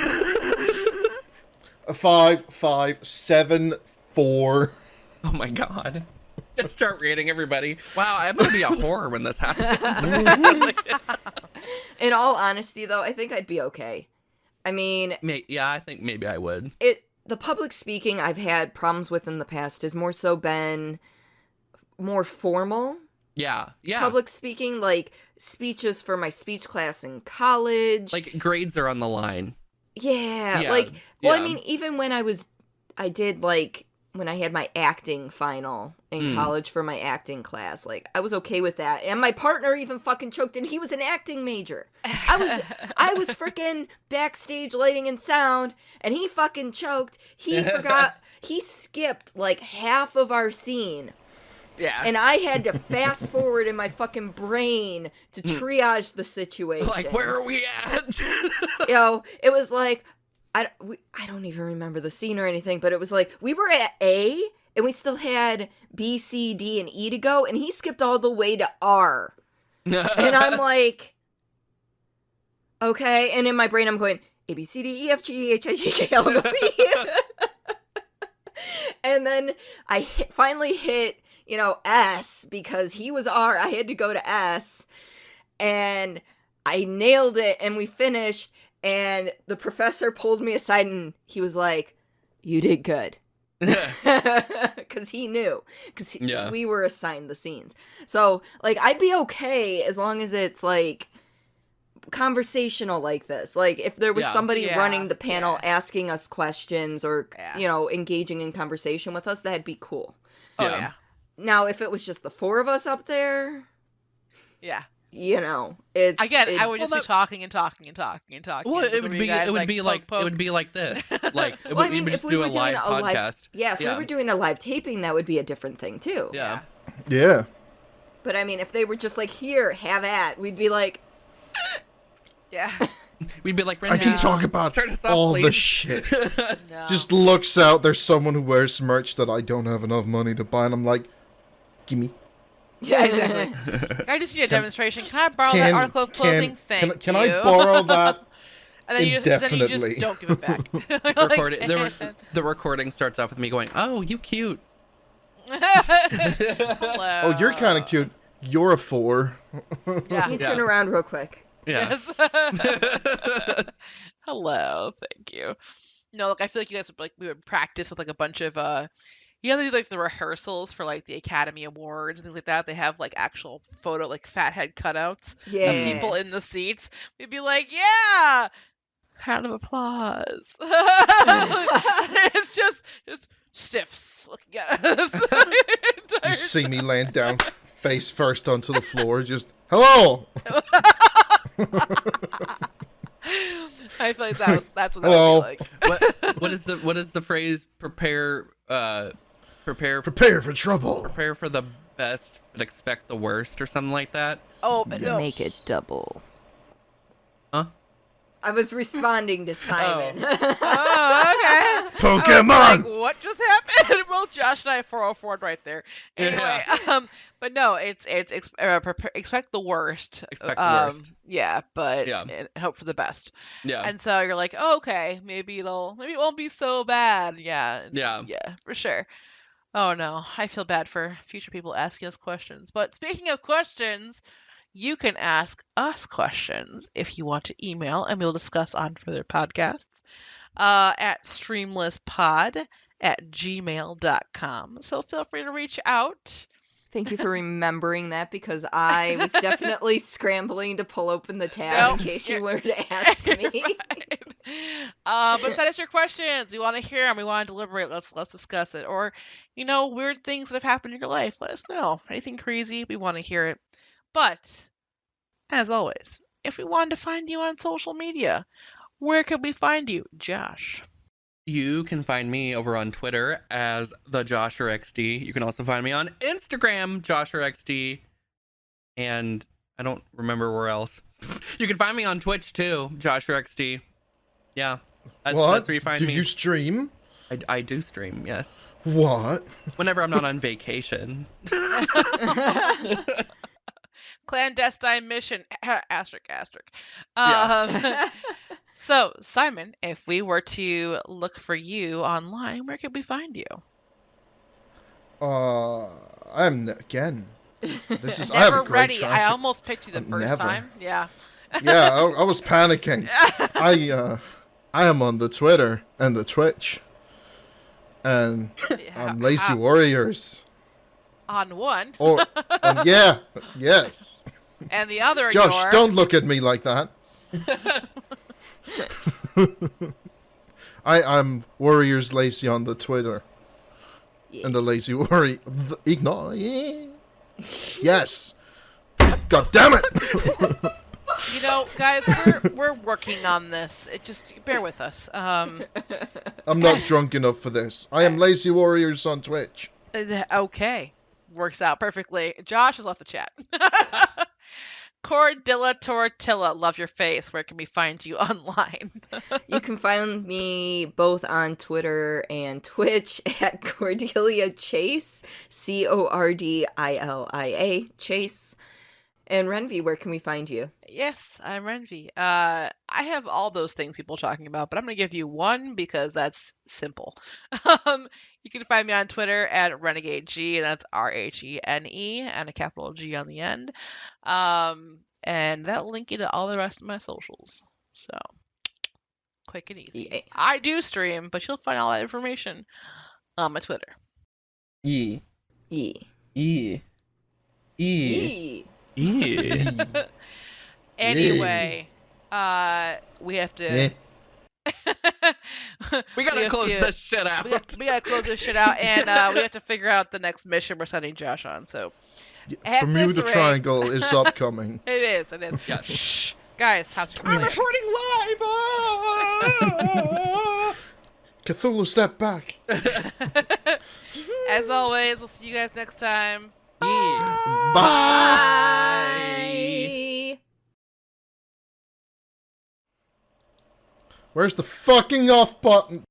A 5, 5, 7, 4. Oh my god. Just start rating everybody. Wow, I'm gonna be a horror when this happens. In all honesty, though, I think I'd be okay. I mean, Yeah, I think maybe I would. the public speaking I've had problems with in the past has more so been more formal Yeah. public speaking, like speeches for my speech class in college. Like grades are on the line. Yeah, Yeah, like, well, I yeah. mean, even when I did, like, when I had my acting final in college for my acting class, like, I was okay with that. And my partner even fucking choked, and he was an acting major. I was freaking backstage lighting and sound, and he fucking choked. He he skipped, like, half of our scene. Yeah. And I had to fast forward in my fucking brain to triage the situation. Like, where are we at? You know, it was like, I don't even remember the scene or anything, but it was like, we were at A, and we still had B, C, D, and E to go, and he skipped all the way to R. And I'm like, okay. And in my brain, I'm going, A, B, C, D, E, F, G, H, I, J, K, L, M, N, P. And then I finally hit, S, because he was R. I had to go to S. And I nailed it, and we finished. And the professor pulled me aside, and he was like, "You did good." Because he knew. Because we were assigned the scenes. So, like, I'd be okay as long as it's, like, conversational like this. Like, if there was somebody running the panel asking us questions or, engaging in conversation with us, that'd be cool. Oh, yeah. Now, if it was just the four of us up there... Yeah. It's... Again, I would just be talking and talking and talking and talking. Well, it would be like this. Like, you would just do a live podcast. If we were doing a live taping, that would be a different thing, too. Yeah. Yeah. But, I mean, if they were just like, here, have at, we'd be like... Yeah. We'd be like, I can talk about all the shit. No. Just looks out, there's someone who wears merch that I don't have enough money to buy, and I'm like, gimme. Yeah, exactly. I just need a demonstration. Can I borrow that article of clothing? Thank you. Can I borrow that? And then you just don't give it back. The recording starts off with me going, "Oh, you cute." Hello. Oh, you're kind of cute. You're a 4. Yeah. Can you turn around real quick? Yeah. Yes. Hello. Thank you. No, like, I feel like you guys we would practice with like a bunch of they do like the rehearsals for like the Academy Awards and things like that. They have like actual photo, like fathead cutouts of people in the seats. We'd be like, yeah, round of applause. It's just stiffs looking at us. You see me laying down face first onto the floor, just, hello! I feel like that's what that Hello. would be like. What is the phrase? Prepare for trouble. Prepare for the best, but expect the worst, or something like that. Oh, no. Make it double. Huh? I was responding to Simon. Oh, okay. Pokemon! I was like, what just happened? Well, Josh and I 404'd right there. Anyway, but no, it's expect the worst. Expect the worst. Yeah, but and hope for the best. Yeah. And so you're like, oh, okay, maybe it won't be so bad. Yeah. Yeah. Yeah, for sure. Oh no, I feel bad for future people asking us questions. But speaking of questions, you can ask us questions if you want to email, and we'll discuss on further podcasts at streamlesspod@gmail.com. So feel free to reach out. Thank you for remembering that, because I was definitely scrambling to pull open the tab in case you were to ask me. But send us your questions. We want to hear them. We want to deliberate. Let's discuss it. Or, weird things that have happened in your life. Let us know. Anything crazy, we want to hear it. But, as always, if we wanted to find you on social media, where could we find you, Josh? You can find me over on Twitter as the JosherXD. You can also find me on Instagram, JosherXD. And I don't remember where else. You can find me on Twitch too, JosherXD. Yeah. That's where you find me. Do you stream? I do stream, yes. What? Whenever I'm not on vacation. Clandestine mission, asterisk, asterisk. Yeah. So, Simon, if we were to look for you online, where could we find you? Again. This is I Never have a great ready. track. I almost picked you the first Never. time. Yeah. Yeah, I was panicking. I am on the Twitter and the Twitch. And I'm Lazy Warriors. On one. Or yes. And the other, Josh, you're... don't look at me like that. I'm Warriors Lazy on the Twitter. Yeah. And the Lazy Warrior ignore. Yes. God damn it. You know, guys, we're working on this. It just bear with us. I'm not drunk enough for this. I am Lazy Warriors on Twitch. Okay. Works out perfectly. Josh has left the chat. Cordilla Tortilla, love your face. Where can we find you online? You can find me both on Twitter and Twitch at Cordelia Chase, Cordilia Chase. And Rhenvi, where can we find you? Yes, I'm Rhenvi. I have all those things people are talking about, but I'm going to give you one because that's simple. You can find me on Twitter at RenegadeG, and that's RHENE, and a capital G on the end. And that'll link you to all the rest of my socials. So, quick and easy. Yeah. I do stream, but you'll find all that information on my Twitter. E. E. E. E. E. E. Anyway, we have to... We gotta close this shit out. We gotta close this shit out, and we have to figure out the next mission we're sending Josh on. So, at Bermuda this rate- Triangle is upcoming. It is. It is. Yes. Shh, guys, top secret. I'm plans. recording live. Cthulhu, step back. As always, we'll see you guys next time. Yeah. Bye. Where's the fucking off button?